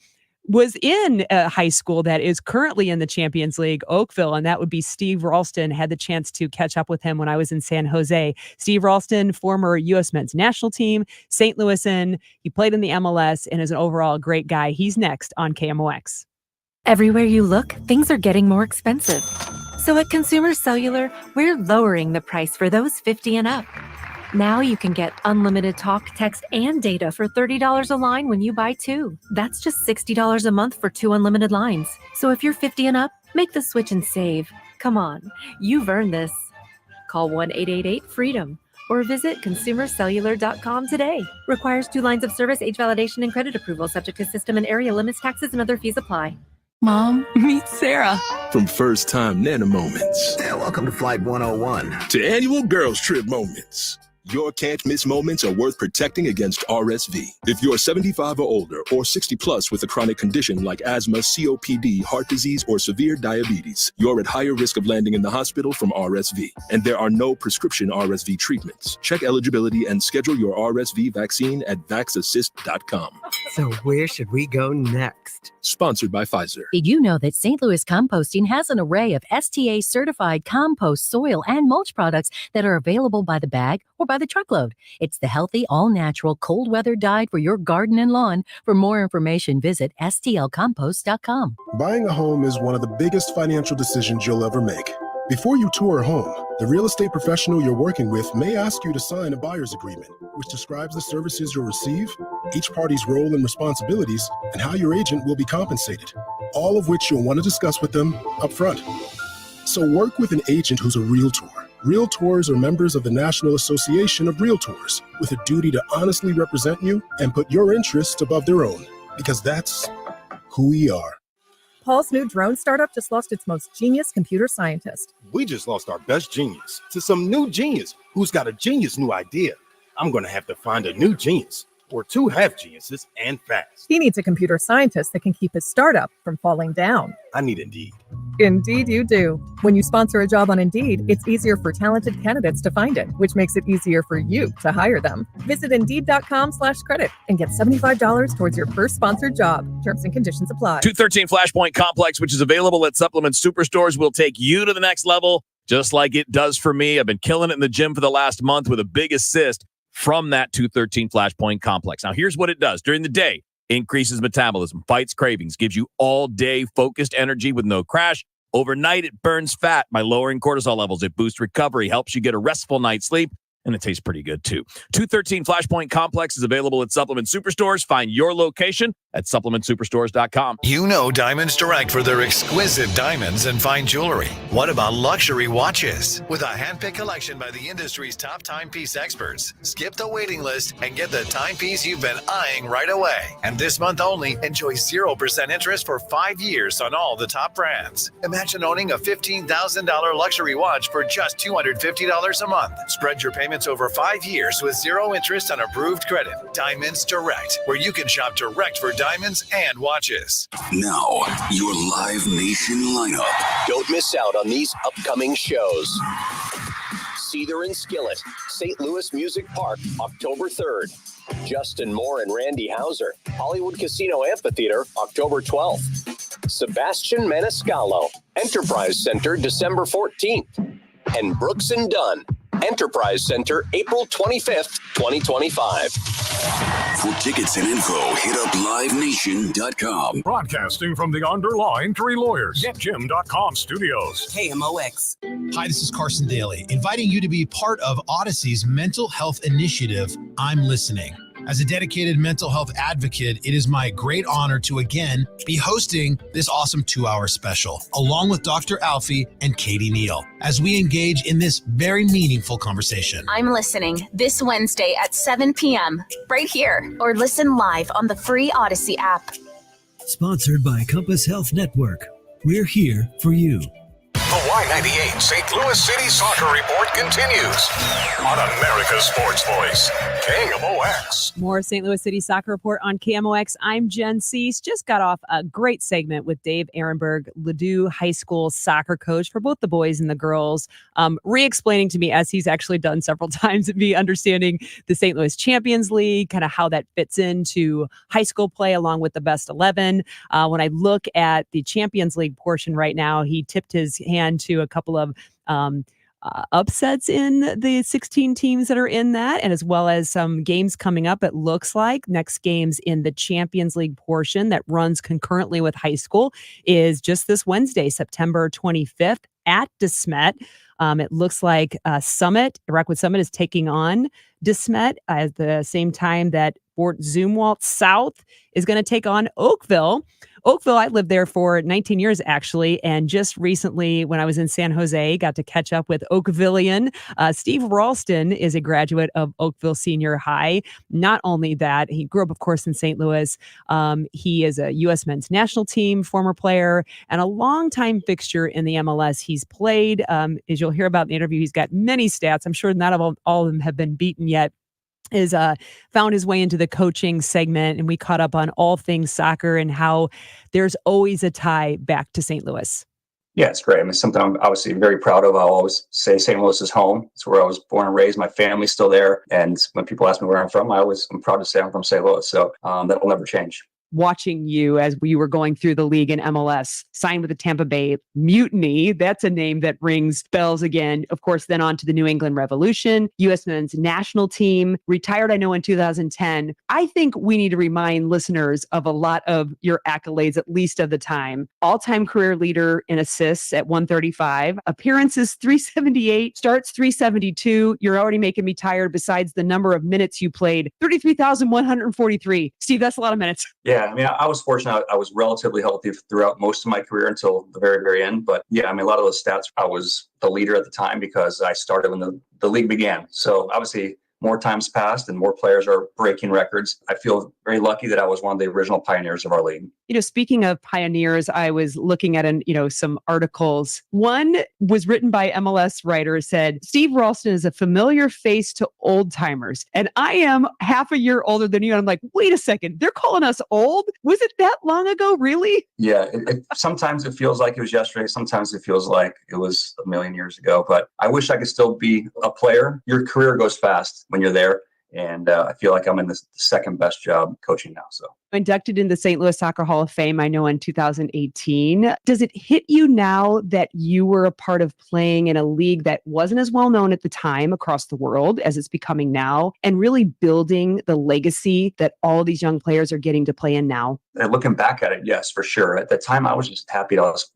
was in a high school that is currently in the Champions League, Oakville, and that would be Steve Ralston. Had the chance to catch up with him when I was in San Jose. Steve Ralston, former U.S. men's national team, St. Louisan. He played in the MLS and is an overall great guy. He's next on KMOX. Everywhere you look, things are getting more expensive. So at Consumer Cellular, we're lowering the price for those 50 and up. Now you can get unlimited talk, text, and data for $30 a line when you buy two. That's just $60 a month for 2 unlimited lines. So if you're 50 and up, make the switch and save. Come on, you've earned this. Call 1-888-FREEDOM or visit consumercellular.com today. Requires 2 lines of service, age validation, and credit approval, subject to system and area limits, taxes, and other fees apply. Mom, meet Sarah. From first-time Nana moments. And welcome to Flight 101. To annual girls trip moments. Your can't-miss moments are worth protecting against RSV. If you're 75 or older or 60 plus with a chronic condition like asthma, COPD, heart disease, or severe diabetes, you're at higher risk of landing in the hospital from RSV. And there are no prescription RSV treatments. Check eligibility and schedule your RSV vaccine at vaxassist.com. So where should we go next? Sponsored by Pfizer. Did you know that St. Louis Composting has an array of STA-certified compost, soil, and mulch products that are available by the bag or by the truckload? It's the healthy, all-natural, cold-weather guide for your garden and lawn. For more information, visit stlcompost.com. Buying a home is one of the biggest financial decisions you'll ever make. Before you tour a home, the real estate professional you're working with may ask you to sign a buyer's agreement, which describes the services you'll receive, each party's role and responsibilities, and how your agent will be compensated, all of which you'll want to discuss with them up front. So work with an agent who's a realtor. Realtors are members of the National Association of Realtors with a duty to honestly represent you and put your interests above their own, because that's who we are. Paul's new drone startup just lost its most genius computer scientist. We just lost our best genius to some new genius who's got a genius new idea. I'm going to have to find a new genius, or 2 half geniuses, and fast. He needs a computer scientist that can keep his startup from falling down. I need Indeed. Indeed you do. When you sponsor a job on Indeed, it's easier for talented candidates to find it, which makes it easier for you to hire them. Visit Indeed.com/credit and get $75 towards your first sponsored job. Terms and conditions apply. 213 Flashpoint Complex, which is available at Supplement Superstores, will take you to the next level, just like it does for me. I've been killing it in the gym for the last month with a big assist from that 213 Flashpoint Complex. Now, here's what it does. During the day, increases metabolism, fights cravings, gives you all-day focused energy with no crash. Overnight, it burns fat by lowering cortisol levels. It boosts recovery, helps you get a restful night's sleep, and it tastes pretty good, too. 213 Flashpoint Complex is available at Supplement Superstores. Find your location at supplementsuperstores.com. You know Diamonds Direct for their exquisite diamonds and fine jewelry. What about luxury watches? With a handpicked collection by the industry's top timepiece experts, skip the waiting list and get the timepiece you've been eyeing right away. And this month only, enjoy 0% interest for 5 years on all the top brands. Imagine owning a $15,000 luxury watch for just $250 a month. Spread your payments over 5 years with 0 interest on approved credit. Diamonds Direct, where you can shop direct for diamonds and watches. Now, your Live Nation lineup. Don't miss out on these upcoming shows. Cedar and Skillet, St. Louis Music Park, October 3rd. Justin Moore and Randy Hauser, Hollywood Casino Amphitheater, October 12th. Sebastian Maniscalco, Enterprise Center, December 14th. And Brooks and Dunn, Enterprise Center, April 25th, 2025. For tickets and info, hit up livenation.com. Broadcasting from the Underlying Three Lawyers, GetJim.com studios. KMOX. Hi, this is Carson Daly, inviting you to be part of Odyssey's mental health initiative, I'm Listening. As a dedicated mental health advocate, it is my great honor to again be hosting this awesome 2-hour special, along with Dr. Alfie and Katie Neal, as we engage in this very meaningful conversation. I'm Listening this Wednesday at 7 p.m. right here, or listen live on the free Odyssey app. Sponsored by Compass Health Network. We're here for you. The Y98 St. Louis City Soccer Report continues on America's Sports Voice, KMOX. More St. Louis City Soccer Report on KMOX. I'm Jenn Siess. Just got off a great segment with Dave Ehrenberg, Ladue High School soccer coach for both the boys and the girls, re-explaining to me, as he's actually done several times, me understanding the St. Louis Champions League, kind of how that fits into high school play along with the best 11. When I look at the Champions League portion right now, he tipped his hand to a couple of upsets in the 16 teams that are in that, and as well as some games coming up. It looks like next games in the Champions League portion that runs concurrently with high school is just this Wednesday, September 25th at DeSmet. It looks like Rockwood Summit is taking on DeSmet at the same time that Fort Zumwalt South is going to take on Oakville. Oakville, I lived there for 19 years, actually, and just recently when I was in San Jose, got to catch up with Oakvillian. Steve Ralston is a graduate of Oakville Senior High. Not only that, he grew up, of course, in St. Louis. He is a U.S. men's national team former player and a longtime fixture in the MLS. He's played, as you'll hear about in the interview, he's got many stats. I'm sure not all of them have been beaten yet. Is found his way into the coaching segment, and we caught up on all things soccer and how there's always a tie back to St. Louis. Yeah, it's great. I mean, something I'm obviously very proud of. I always say St. Louis is home. It's where I was born and raised. My family's still there. And when people ask me where I'm from, I'm proud to say I'm from St. Louis. So that will never change. Watching you as you were going through the league in MLS, signed with the Tampa Bay Mutiny. That's a name that rings bells again. Of course, then on to the New England Revolution, U.S. men's national team, retired, I know, in 2010. I think we need to remind listeners of a lot of your accolades, at least of the time. All-time career leader in assists at 135, appearances 378, starts 372. You're already making me tired besides the number of minutes you played, 33,143. Steve, that's a lot of minutes. Yeah, I mean, I was fortunate. I was relatively healthy throughout most of my career until the very, very end. But yeah, I mean, a lot of those stats, I was the leader at the time because I started when the league began. So obviously, more times passed and more players are breaking records. I feel very lucky that I was one of the original pioneers of our league. You know, speaking of pioneers, I was looking at some articles. One was written by MLS writer, said, Steve Ralston is a familiar face to old timers. And I am half a year older than you. And I'm like, wait a second, they're calling us old? Was it that long ago, really? Yeah, sometimes it feels like it was yesterday. Sometimes it feels like it was a million years ago. But I wish I could still be a player. Your career goes fast when you're there. And I feel like I'm in the second best job coaching now. So inducted in the St. Louis Soccer Hall of Fame, I know, in 2018. Does it hit you now that you were a part of playing in a league that wasn't as well known at the time across the world as it's becoming now, and really building the legacy that all these young players are getting to play in now? And looking back at it, yes, for sure. At the time, I was just happy. I was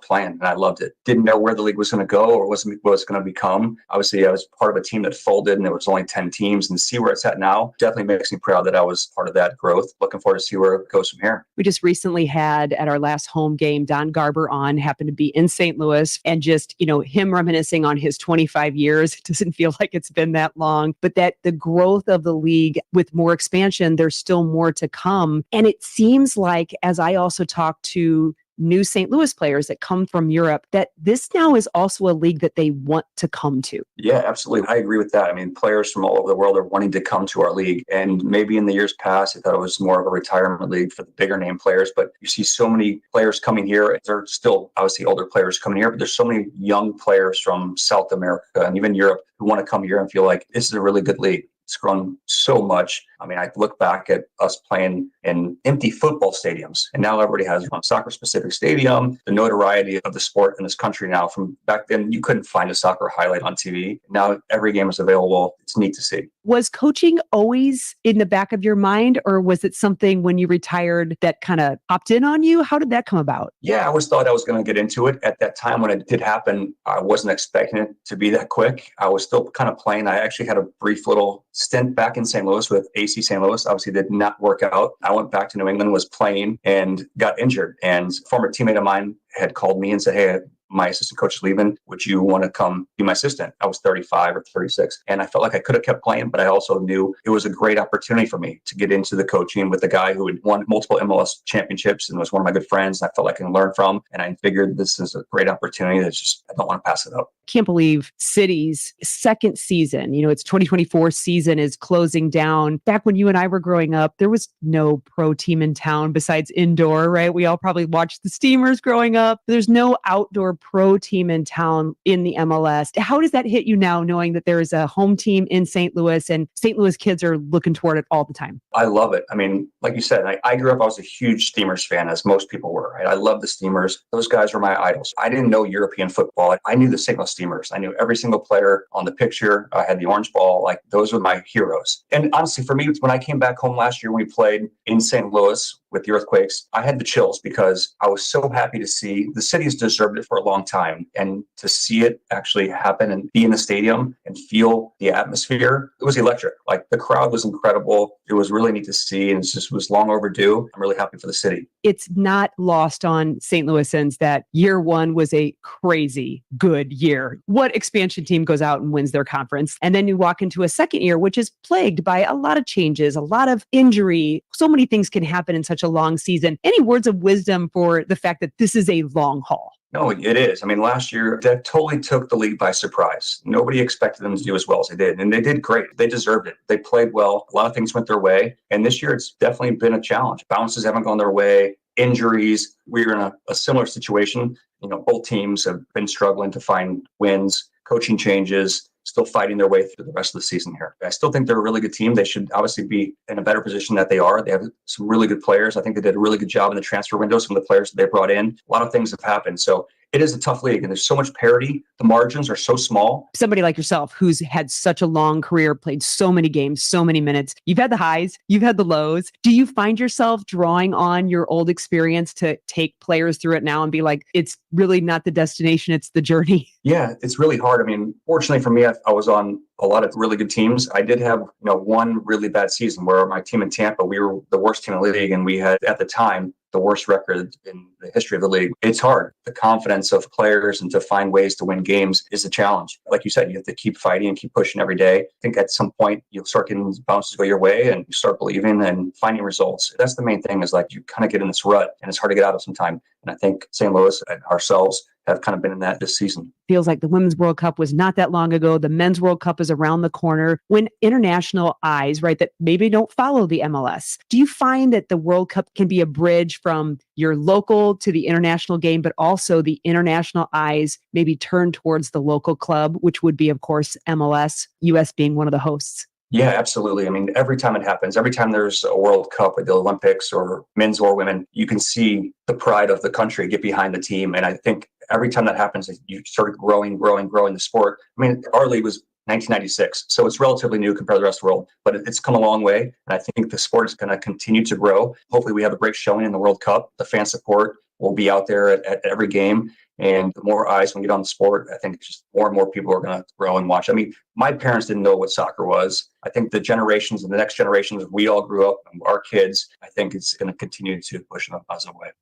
playing and I loved it. Didn't know where the league was going to go or what it was going to become. Obviously, I was part of a team that folded and there was only 10 teams, and to see where it's at now definitely makes me proud that I was part of that growth. Looking forward to see where it goes from here. We just recently had at our last home game, Don Garber happened to be in St. Louis, and just, him reminiscing on his 25 years. It doesn't feel like it's been that long, but that the growth of the league with more expansion, there's still more to come. And it seems like, as I also talk to new St. Louis players that come from Europe, that this now is also a league that they want to come to. Yeah, absolutely. I agree with that. I mean, players from all over the world are wanting to come to our league. And maybe in the years past, I thought it was more of a retirement league for the bigger name players. But you see so many players coming here. There are still obviously older players coming here, but there's so many young players from South America and even Europe who want to come here and feel like this is a really good league. It's grown so much. I mean, I look back at us playing in empty football stadiums, and now everybody has a soccer-specific stadium. The notoriety of the sport in this country now, from back then, you couldn't find a soccer highlight on TV. Now every game is available. It's neat to see. Was coaching always in the back of your mind, or was it something when you retired that kind of popped in on you? How did that come about? Yeah, I always thought I was going to get into it. At that time when it did happen, I wasn't expecting it to be that quick. I was still kind of playing. I actually had a brief little stint back in St. Louis with AC St. Louis. Obviously did not work out. I went back to New England, was playing, and got injured. And a former teammate of mine had called me and said, hey, my assistant coach is leaving. Would you want to come be my assistant? I was 35 or 36. And I felt like I could have kept playing, but I also knew it was a great opportunity for me to get into the coaching with a guy who had won multiple MLS championships and was one of my good friends. And I felt like I can learn from. And I figured this is a great opportunity. That's just, I don't want to pass it up. Can't believe City's second season, its 2024 season is closing down. Back when you and I were growing up, there was no pro team in town besides indoor, right? We all probably watched the Steamers growing up. There's no outdoor pro team in town in the MLS. How does that hit you now, knowing that there is a home team in St. Louis and St. Louis kids are looking toward it all the time? I love it. I mean, like you said, I grew up, I was a huge Steamers fan, as most people were, right? I love the Steamers. Those guys were my idols. I didn't know European football. I knew the St. Louis Steamers. I knew every single player on the picture. I had the orange ball. Like, those were my heroes. And honestly, for me, when I came back home last year, when we played in St. Louis with the Earthquakes, I had the chills because I was so happy to see the city's deserved it for a long time. And to see it actually happen and be in the stadium and feel the atmosphere, it was electric. Like, the crowd was incredible. It was really neat to see, and it just was long overdue. I'm really happy for the city. It's not lost on St. Louisans that year one was a crazy good year. What expansion team goes out and wins their conference? And then you walk into a second year, which is plagued by a lot of changes, a lot of injury. So many things can happen in such a long season. Any words of wisdom for the fact that this is a long haul? No, it is. I mean, last year, that totally took the league by surprise. Nobody expected them to do as well as they did. And they did great. They deserved it. They played well. A lot of things went their way. And this year, it's definitely been a challenge. Bounces haven't gone their way. Injuries. We're in a similar situation. Both teams have been struggling to find wins, coaching changes, still fighting their way through the rest of the season here. I still think they're a really good team. They should obviously be in a better position that they are. They have some really good players. I think they did a really good job in the transfer window. Some of the players that they brought in, a lot of things have happened. So it is a tough league, and there's so much parity. The margins are so small. Somebody like yourself who's had such a long career, played so many games, so many minutes. You've had the highs, you've had the lows. Do you find yourself drawing on your old experience to take players through it now and be like, it's really not the destination, it's the journey? Yeah, it's really hard. I mean, fortunately for me, I was on a lot of really good teams. I did have, one really bad season where my team in Tampa, we were the worst team in the league, and we had, at the time, the worst record in the history of the league. It's hard. The confidence of players and to find ways to win games is a challenge. Like you said, you have to keep fighting and keep pushing every day. I think at some point you'll start getting bounces go your way and you start believing and finding results. That's the main thing, is like you kind of get in this rut and it's hard to get out of sometime. And I think St. Louis and ourselves have kind of been in that this season. Feels like the Women's World Cup was not that long ago. The Men's World Cup is around the corner. When international eyes, right, that maybe don't follow the MLS, do you find that the World Cup can be a bridge from your local to the international game, but also the international eyes maybe turn towards the local club, which would be, of course, MLS, US being one of the hosts? Yeah, absolutely. I mean, every time it happens, every time there's a World Cup or the Olympics or men's or women, you can see the pride of the country get behind the team. And I think every time that happens, you start growing the sport. I mean, our league was 1996, so it's relatively new compared to the rest of the world, but it's come a long way. And I think the sport is going to continue to grow. Hopefully we have a great showing in the World Cup. The fan support will be out there at every game. And the more eyes we get on the sport, I think just more and more people are going to grow and watch. I mean, my parents didn't know what soccer was. I think the generations and the next generations, we all grew up, our kids, I think it's going to continue to push in a positive way.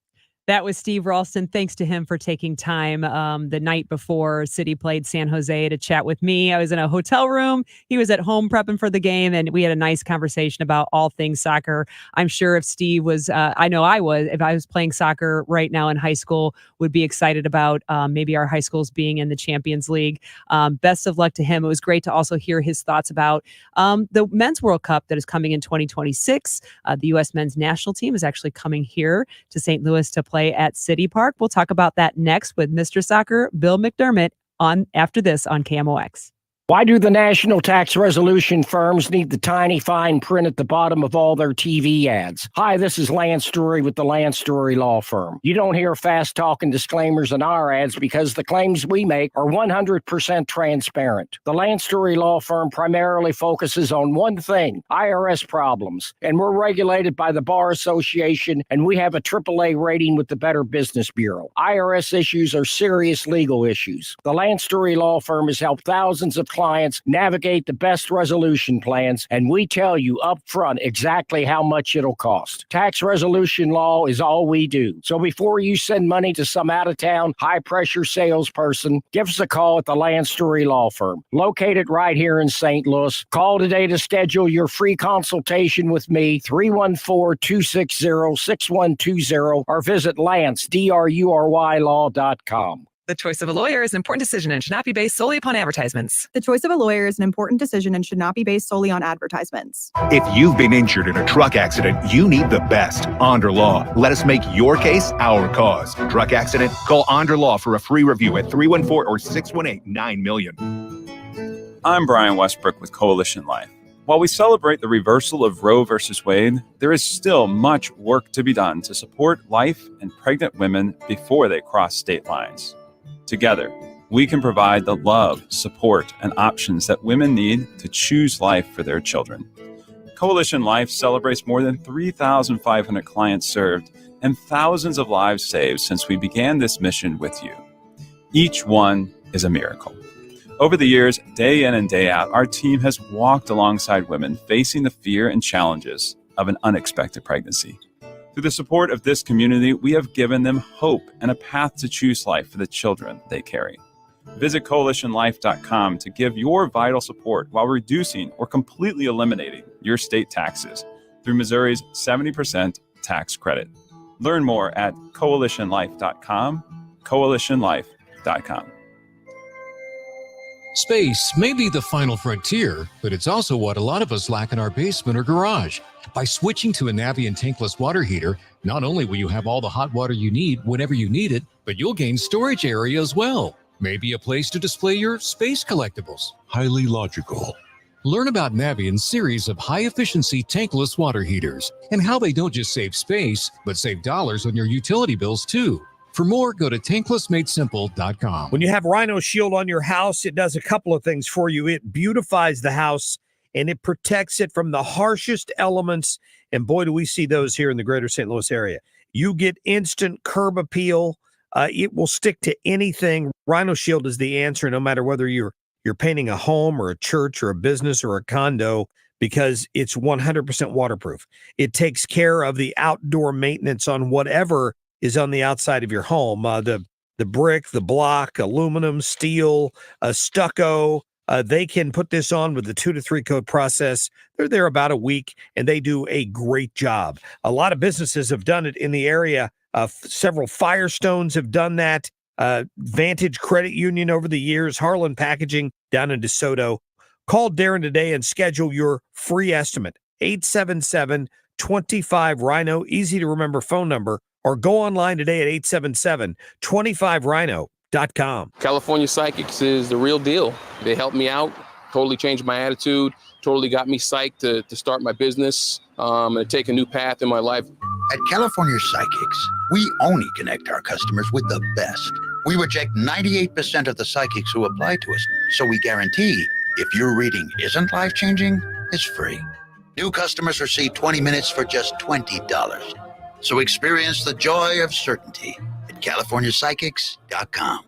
That was Steve Ralston. Thanks to him for taking time the night before City played San Jose to chat with me. I was in a hotel room. He was at home prepping for the game, and we had a nice conversation about all things soccer. I'm sure if Steve was, I know I was, if I was playing soccer right now in high school, would be excited about maybe our high schools being in the Champions League. Best of luck to him. It was great to also hear his thoughts about the Men's World Cup that is coming in 2026. The U.S. men's national team is actually coming here to St. Louis to play at City Park. We'll talk about that next with Mr. Soccer, Bill McDermott, on after this on KMOX. Why do the national tax resolution firms need the tiny fine print at the bottom of all their TV ads? Hi, this is Lance Story with the Lance Story Law Firm. You don't hear fast-talking disclaimers in our ads because the claims we make are 100% transparent. The Lance Story Law Firm primarily focuses on one thing, IRS problems, and we're regulated by the Bar Association, and we have a AAA rating with the Better Business Bureau. IRS issues are serious legal issues. The Lance Story Law Firm has helped thousands of clients navigate the best resolution plans, and we tell you up front exactly how much it'll cost. Tax resolution law is all we do. So before you send money to some out-of-town, high-pressure salesperson, give us a call at the Lance Story Law Firm, located right here in St. Louis. Call today to schedule your free consultation with me, 314-260-6120, or visit lance.drurylaw.com. The choice of a lawyer is an important decision and should not be based solely upon advertisements. The choice of a lawyer is an important decision and should not be based solely on advertisements. If you've been injured in a truck accident, you need the best, Onder Law. Let us make your case our cause. Truck accident? Call Onder Law for a free review at 314 or 618-9000000. I'm Brian Westbrook with Coalition Life. While we celebrate the reversal of Roe versus Wade, there is still much work to be done to support life and pregnant women before they cross state lines. Together, we can provide the love, support, and options that women need to choose life for their children. Coalition Life celebrates more than 3,500 clients served and thousands of lives saved since we began this mission with you. Each one is a miracle. Over the years, day in and day out, our team has walked alongside women facing the fear and challenges of an unexpected pregnancy. Through the support of this community, we have given them hope and a path to choose life for the children they carry. Visit coalitionlife.com to give your vital support while reducing or completely eliminating your state taxes through Missouri's 70% tax credit. Learn more at coalitionlife.com, coalitionlife.com. Space may be the final frontier, but it's also what a lot of us lack in our basement or garage. By switching to a Navien tankless water heater, not only will you have all the hot water you need whenever you need it, but you'll gain storage area as well. Maybe a place to display your space collectibles. Highly logical. Learn about Navien's series of high-efficiency tankless water heaters and how they don't just save space, but save dollars on your utility bills too. For more, go to tanklessmadesimple.com. When you have Rhino Shield on your house, it does a couple of things for you. It beautifies the house, and it protects it from the harshest elements. And boy, do we see those here in the greater St. Louis area. You get instant curb appeal. It will stick to anything. Rhino Shield is the answer, no matter whether you're painting a home or a church or a business or a condo, because it's 100% waterproof. It takes care of the outdoor maintenance on whatever is on the outside of your home. The brick, the block, aluminum, steel, stucco. They can put this on with the 2 to 3 coat process. They're there about a week, and they do a great job. A lot of businesses have done it in the area. Several Firestones have done that. Vantage Credit Union over the years, Harlan Packaging down in DeSoto. Call Darren today and schedule your free estimate. 877-25-RHINO, easy to remember phone number, or go online today at 877-25rhino.com. California Psychics is the real deal. They helped me out, totally changed my attitude, totally got me psyched to start my business and take a new path in my life. At California Psychics, we only connect our customers with the best. We reject 98% of the psychics who apply to us, so we guarantee if your reading isn't life-changing, it's free. New customers receive 20 minutes for just $20. So experience the joy of certainty at CaliforniaPsychics.com.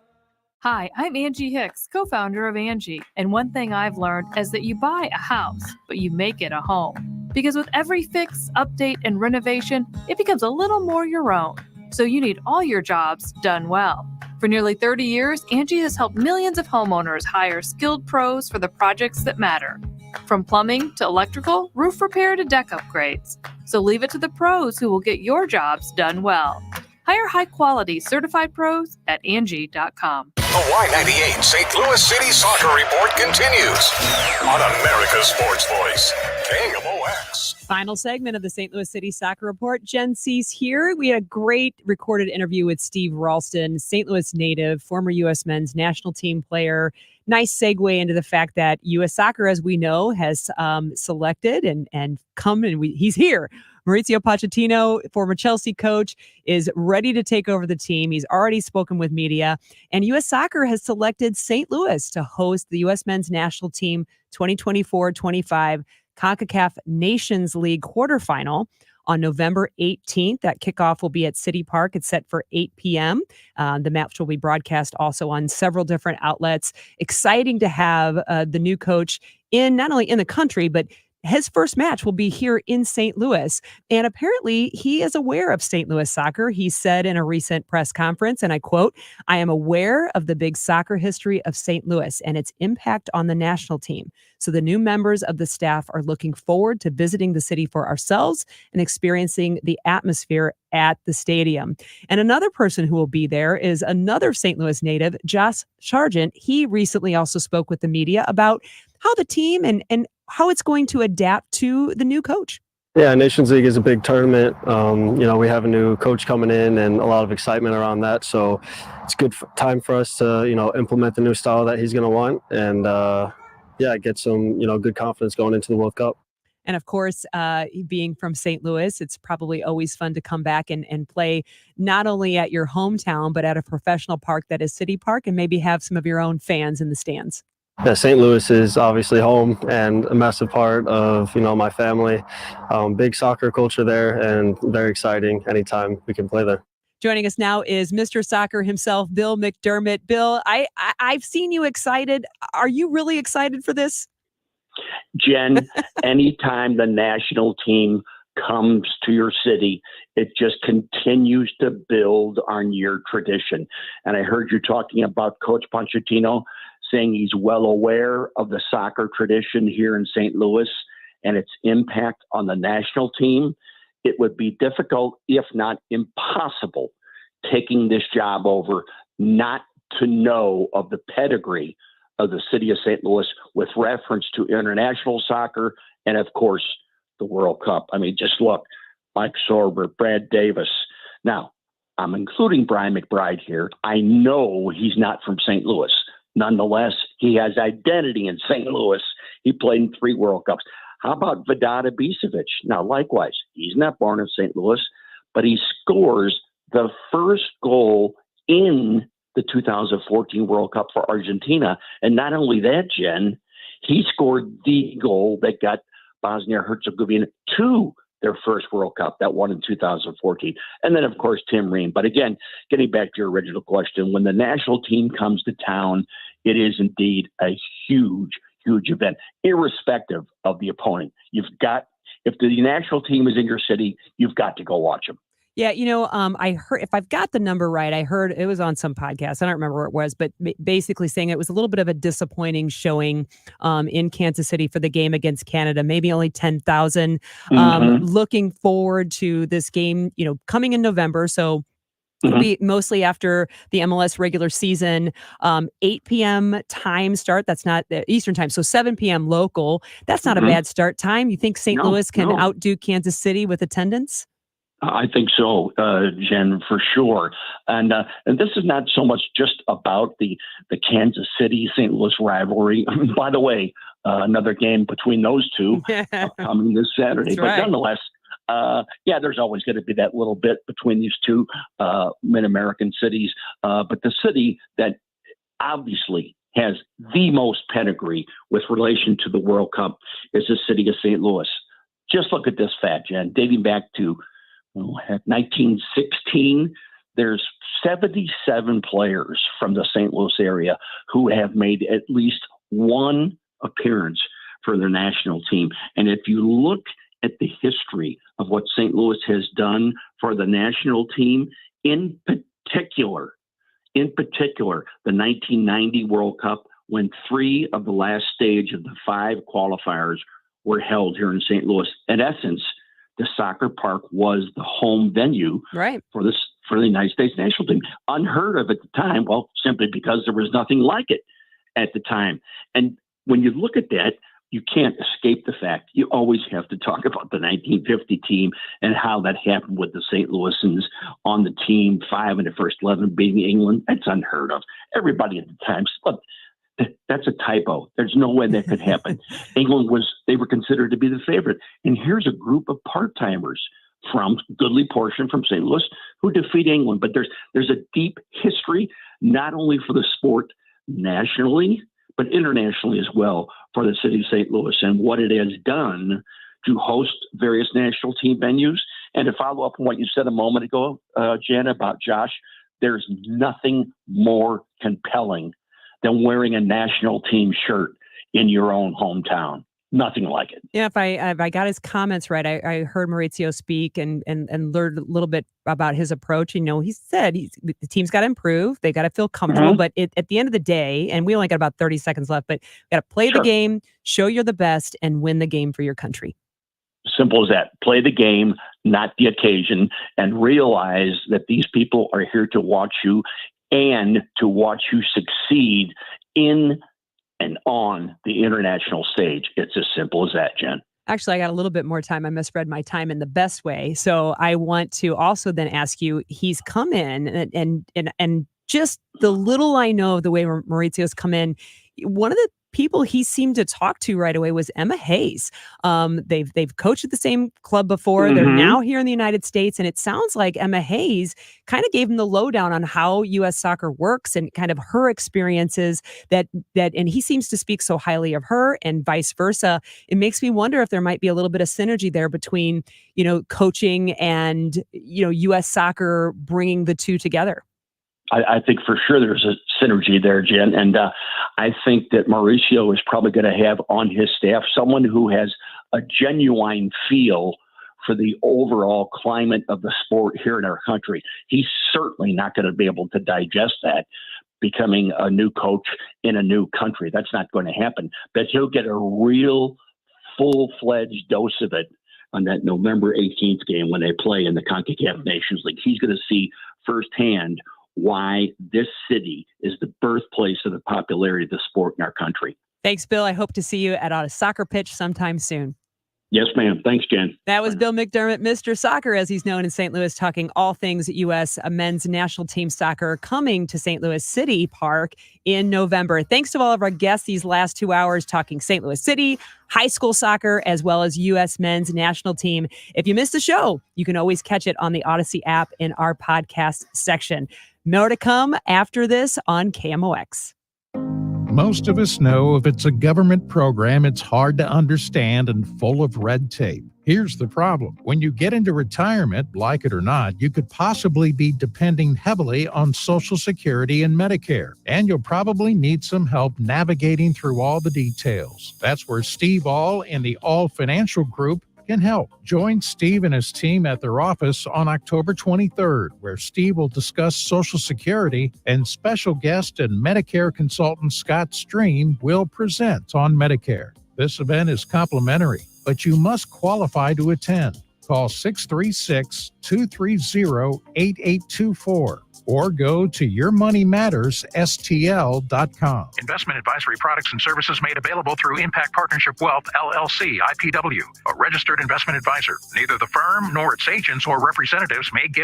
Hi, I'm Angie Hicks, co-founder of Angie. And one thing I've learned is that you buy a house, but you make it a home. Because with every fix, update, and renovation, it becomes a little more your own. So you need all your jobs done well. For nearly 30 years, Angie has helped millions of homeowners hire skilled pros for the projects that matter. From plumbing to electrical, roof repair to deck upgrades. So leave it to the pros who will get your jobs done well. Hire high-quality certified pros at Angie.com. The Y98 St. Louis City Soccer Report continues on America's Sports Voice, KMOX. Final segment of the St. Louis City Soccer Report. Jenn Siess here. We had a great recorded interview with Steve Ralston, St. Louis native, former U.S. men's national team player. nice segue into the fact that U.S. Soccer, as we know, has selected and come, and he's here. Mauricio Pochettino, former Chelsea coach, is ready to take over the team. He's already spoken with media, and U.S. Soccer has selected St. Louis to host the U.S. men's national team 2024-25 CONCACAF Nations League quarterfinal on November 18th. That kickoff will be at City Park. It's set for 8 p.m. The match will be broadcast also on several different outlets. Exciting to have the new coach not only in the country, but his first match will be here in St. Louis. And apparently he is aware of St. Louis soccer. He said in a recent press conference, and I quote, "I am aware of the big soccer history of St. Louis and its impact on the national team. So the new members of the staff are looking forward to visiting the city for ourselves and experiencing the atmosphere at the stadium." And another person who will be there is another St. Louis native, Josh Sargent. He recently also spoke with the media about how the team and how it's going to adapt to the new coach. Yeah, Nations League is a big tournament. We have a new coach coming in and a lot of excitement around that. So it's a good time for us to, implement the new style that he's going to want and, get some, good confidence going into the World Cup. And of course, being from St. Louis, it's probably always fun to come back and play not only at your hometown, but at a professional park that is City Park, and maybe have some of your own fans in the stands. Yeah, St. Louis is obviously home and a massive part of, my family. Big soccer culture there and very exciting anytime we can play there. Joining us now is Mr. Soccer himself, Bill McDermott. Bill, I've seen you excited. Are you really excited for this? Jen, anytime the national team comes to your city, it just continues to build on your tradition. And I heard you talking about Coach Pochettino, saying he's well aware of the soccer tradition here in St. Louis and its impact on the national team. It would be difficult, if not impossible, taking this job over, not to know of the pedigree of the city of St. Louis with reference to international soccer and, of course, the World Cup. I mean, just look, Mike Sorber, Brad Davis. Now, I'm including Brian McBride here. I know he's not from St. Louis. Nonetheless, he has identity in St. Louis. He played in 3 World Cups. How about Vedada Bisevic? Now, likewise, he's not born in St. Louis, but he scores the first goal in the 2014 World Cup for Argentina. And not only that, Jen, he scored the goal that got Bosnia-Herzegovina to their first World Cup, that one in 2014. And then, of course, Tim Ream. But again, getting back to your original question, when the national team comes to town, it is indeed a huge, huge event, irrespective of the opponent. If the national team is in your city, you've got to go watch them. Yeah, I heard, if I've got the number right, I heard it was on some podcast. I don't remember where it was, but basically saying it was a little bit of a disappointing showing in Kansas City for the game against Canada, maybe only 10,000. Looking forward to this game, coming in November. So it'll be mostly after the MLS regular season, 8 p.m. time start. That's not the Eastern time. So 7 p.m. local. That's not a bad start time. You think St. Louis can outdo Kansas City with attendance? I think so, Jen, for sure. And this is not so much just about the Kansas City-St. Louis rivalry. By the way, another game between those two coming this Saturday. But nonetheless, there's always going to be that little bit between these two mid-American cities. But the city that obviously has the most pedigree with relation to the World Cup is the city of St. Louis. Just look at this fact, Jen, dating back to 1916, there's 77 players from the St. Louis area who have made at least one appearance for their national team. And if you look at the history of what St. Louis has done for the national team, in particular, the 1990 World Cup, when 3 of the last stage of the 5 qualifiers were held here in St. Louis, in essence, the soccer park was the home venue for the United States national team. Unheard of at the time, well, simply because there was nothing like it at the time. And when you look at that, you can't escape the fact you always have to talk about the 1950 team and how that happened with the St. Louisans on the team, 5 in the first 11 beating England. That's unheard of. Everybody at the time, look, That's a typo. There's no way that could happen. They were considered to be the favorite. And here's a group of part-timers from goodly portion from St. Louis who defeat England. But there's a deep history, not only for the sport nationally, but internationally as well for the city of St. Louis and what it has done to host various national team venues. And to follow up on what you said a moment ago, Jen, about Josh, there's nothing more compelling than wearing a national team shirt in your own hometown. Nothing like it. Yeah, if I got his comments right, I heard Maurizio speak and learned a little bit about his approach. You know, he said the team's got to improve. They got to feel comfortable. But at the end of the day, and we only got about 30 seconds left, but got to play the game, show you're the best, and win the game for your country. Simple as that. Play the game, not the occasion, and realize that these people are here to watch you and to watch you succeed in and on the international stage. It's as simple as that, Jen. Actually, I got a little bit more time. I misread my time in the best way. So I want to also then ask you, he's come in and just the little I know of the way Maurizio's come in, one of the people he seemed to talk to right away was Emma Hayes. They've coached at the same club before. They're now here in the United States. And it sounds like Emma Hayes kind of gave him the lowdown on how U.S. soccer works and kind of her experiences and he seems to speak so highly of her and vice versa. It makes me wonder if there might be a little bit of synergy there between, coaching and, U.S. soccer, bringing the two together. I think for sure there's a synergy there, Jen. And I think that Mauricio is probably going to have on his staff someone who has a genuine feel for the overall climate of the sport here in our country. He's certainly not going to be able to digest that, becoming a new coach in a new country. That's not going to happen. But he'll get a real full-fledged dose of it on that November 18th game when they play in the CONCACAF Nations League. He's going to see firsthand why this city is the birthplace of the popularity of the sport in our country. Thanks, Bill. I hope to see you at a soccer pitch sometime soon. Yes, ma'am. Thanks, Jen. That was Bill McDermott, Mr. Soccer, as he's known in St. Louis, talking all things U.S. men's national team soccer coming to St. Louis City Park in November. Thanks to all of our guests these last 2 hours talking St. Louis City, high school soccer, as well as U.S. men's national team. If you missed the show, you can always catch it on the Odyssey app in our podcast section. More to come after this on KMOX. Most of us know if it's a government program, it's hard to understand and full of red tape. Here's the problem. When you get into retirement, like it or not, you could possibly be depending heavily on Social Security and Medicare, and you'll probably need some help navigating through all the details. That's where Steve All and the All Financial Group can help. Join Steve and his team at their office on October 23rd, where Steve will discuss Social Security and special guest and Medicare consultant Scott Stream will present on Medicare. This event is complimentary, but you must qualify to attend. Call 636-230-8824 or go to yourmoneymattersstl.com. Investment advisory products and services made available through Impact Partnership Wealth, LLC, IPW, a registered investment advisor. Neither the firm nor its agents or representatives may give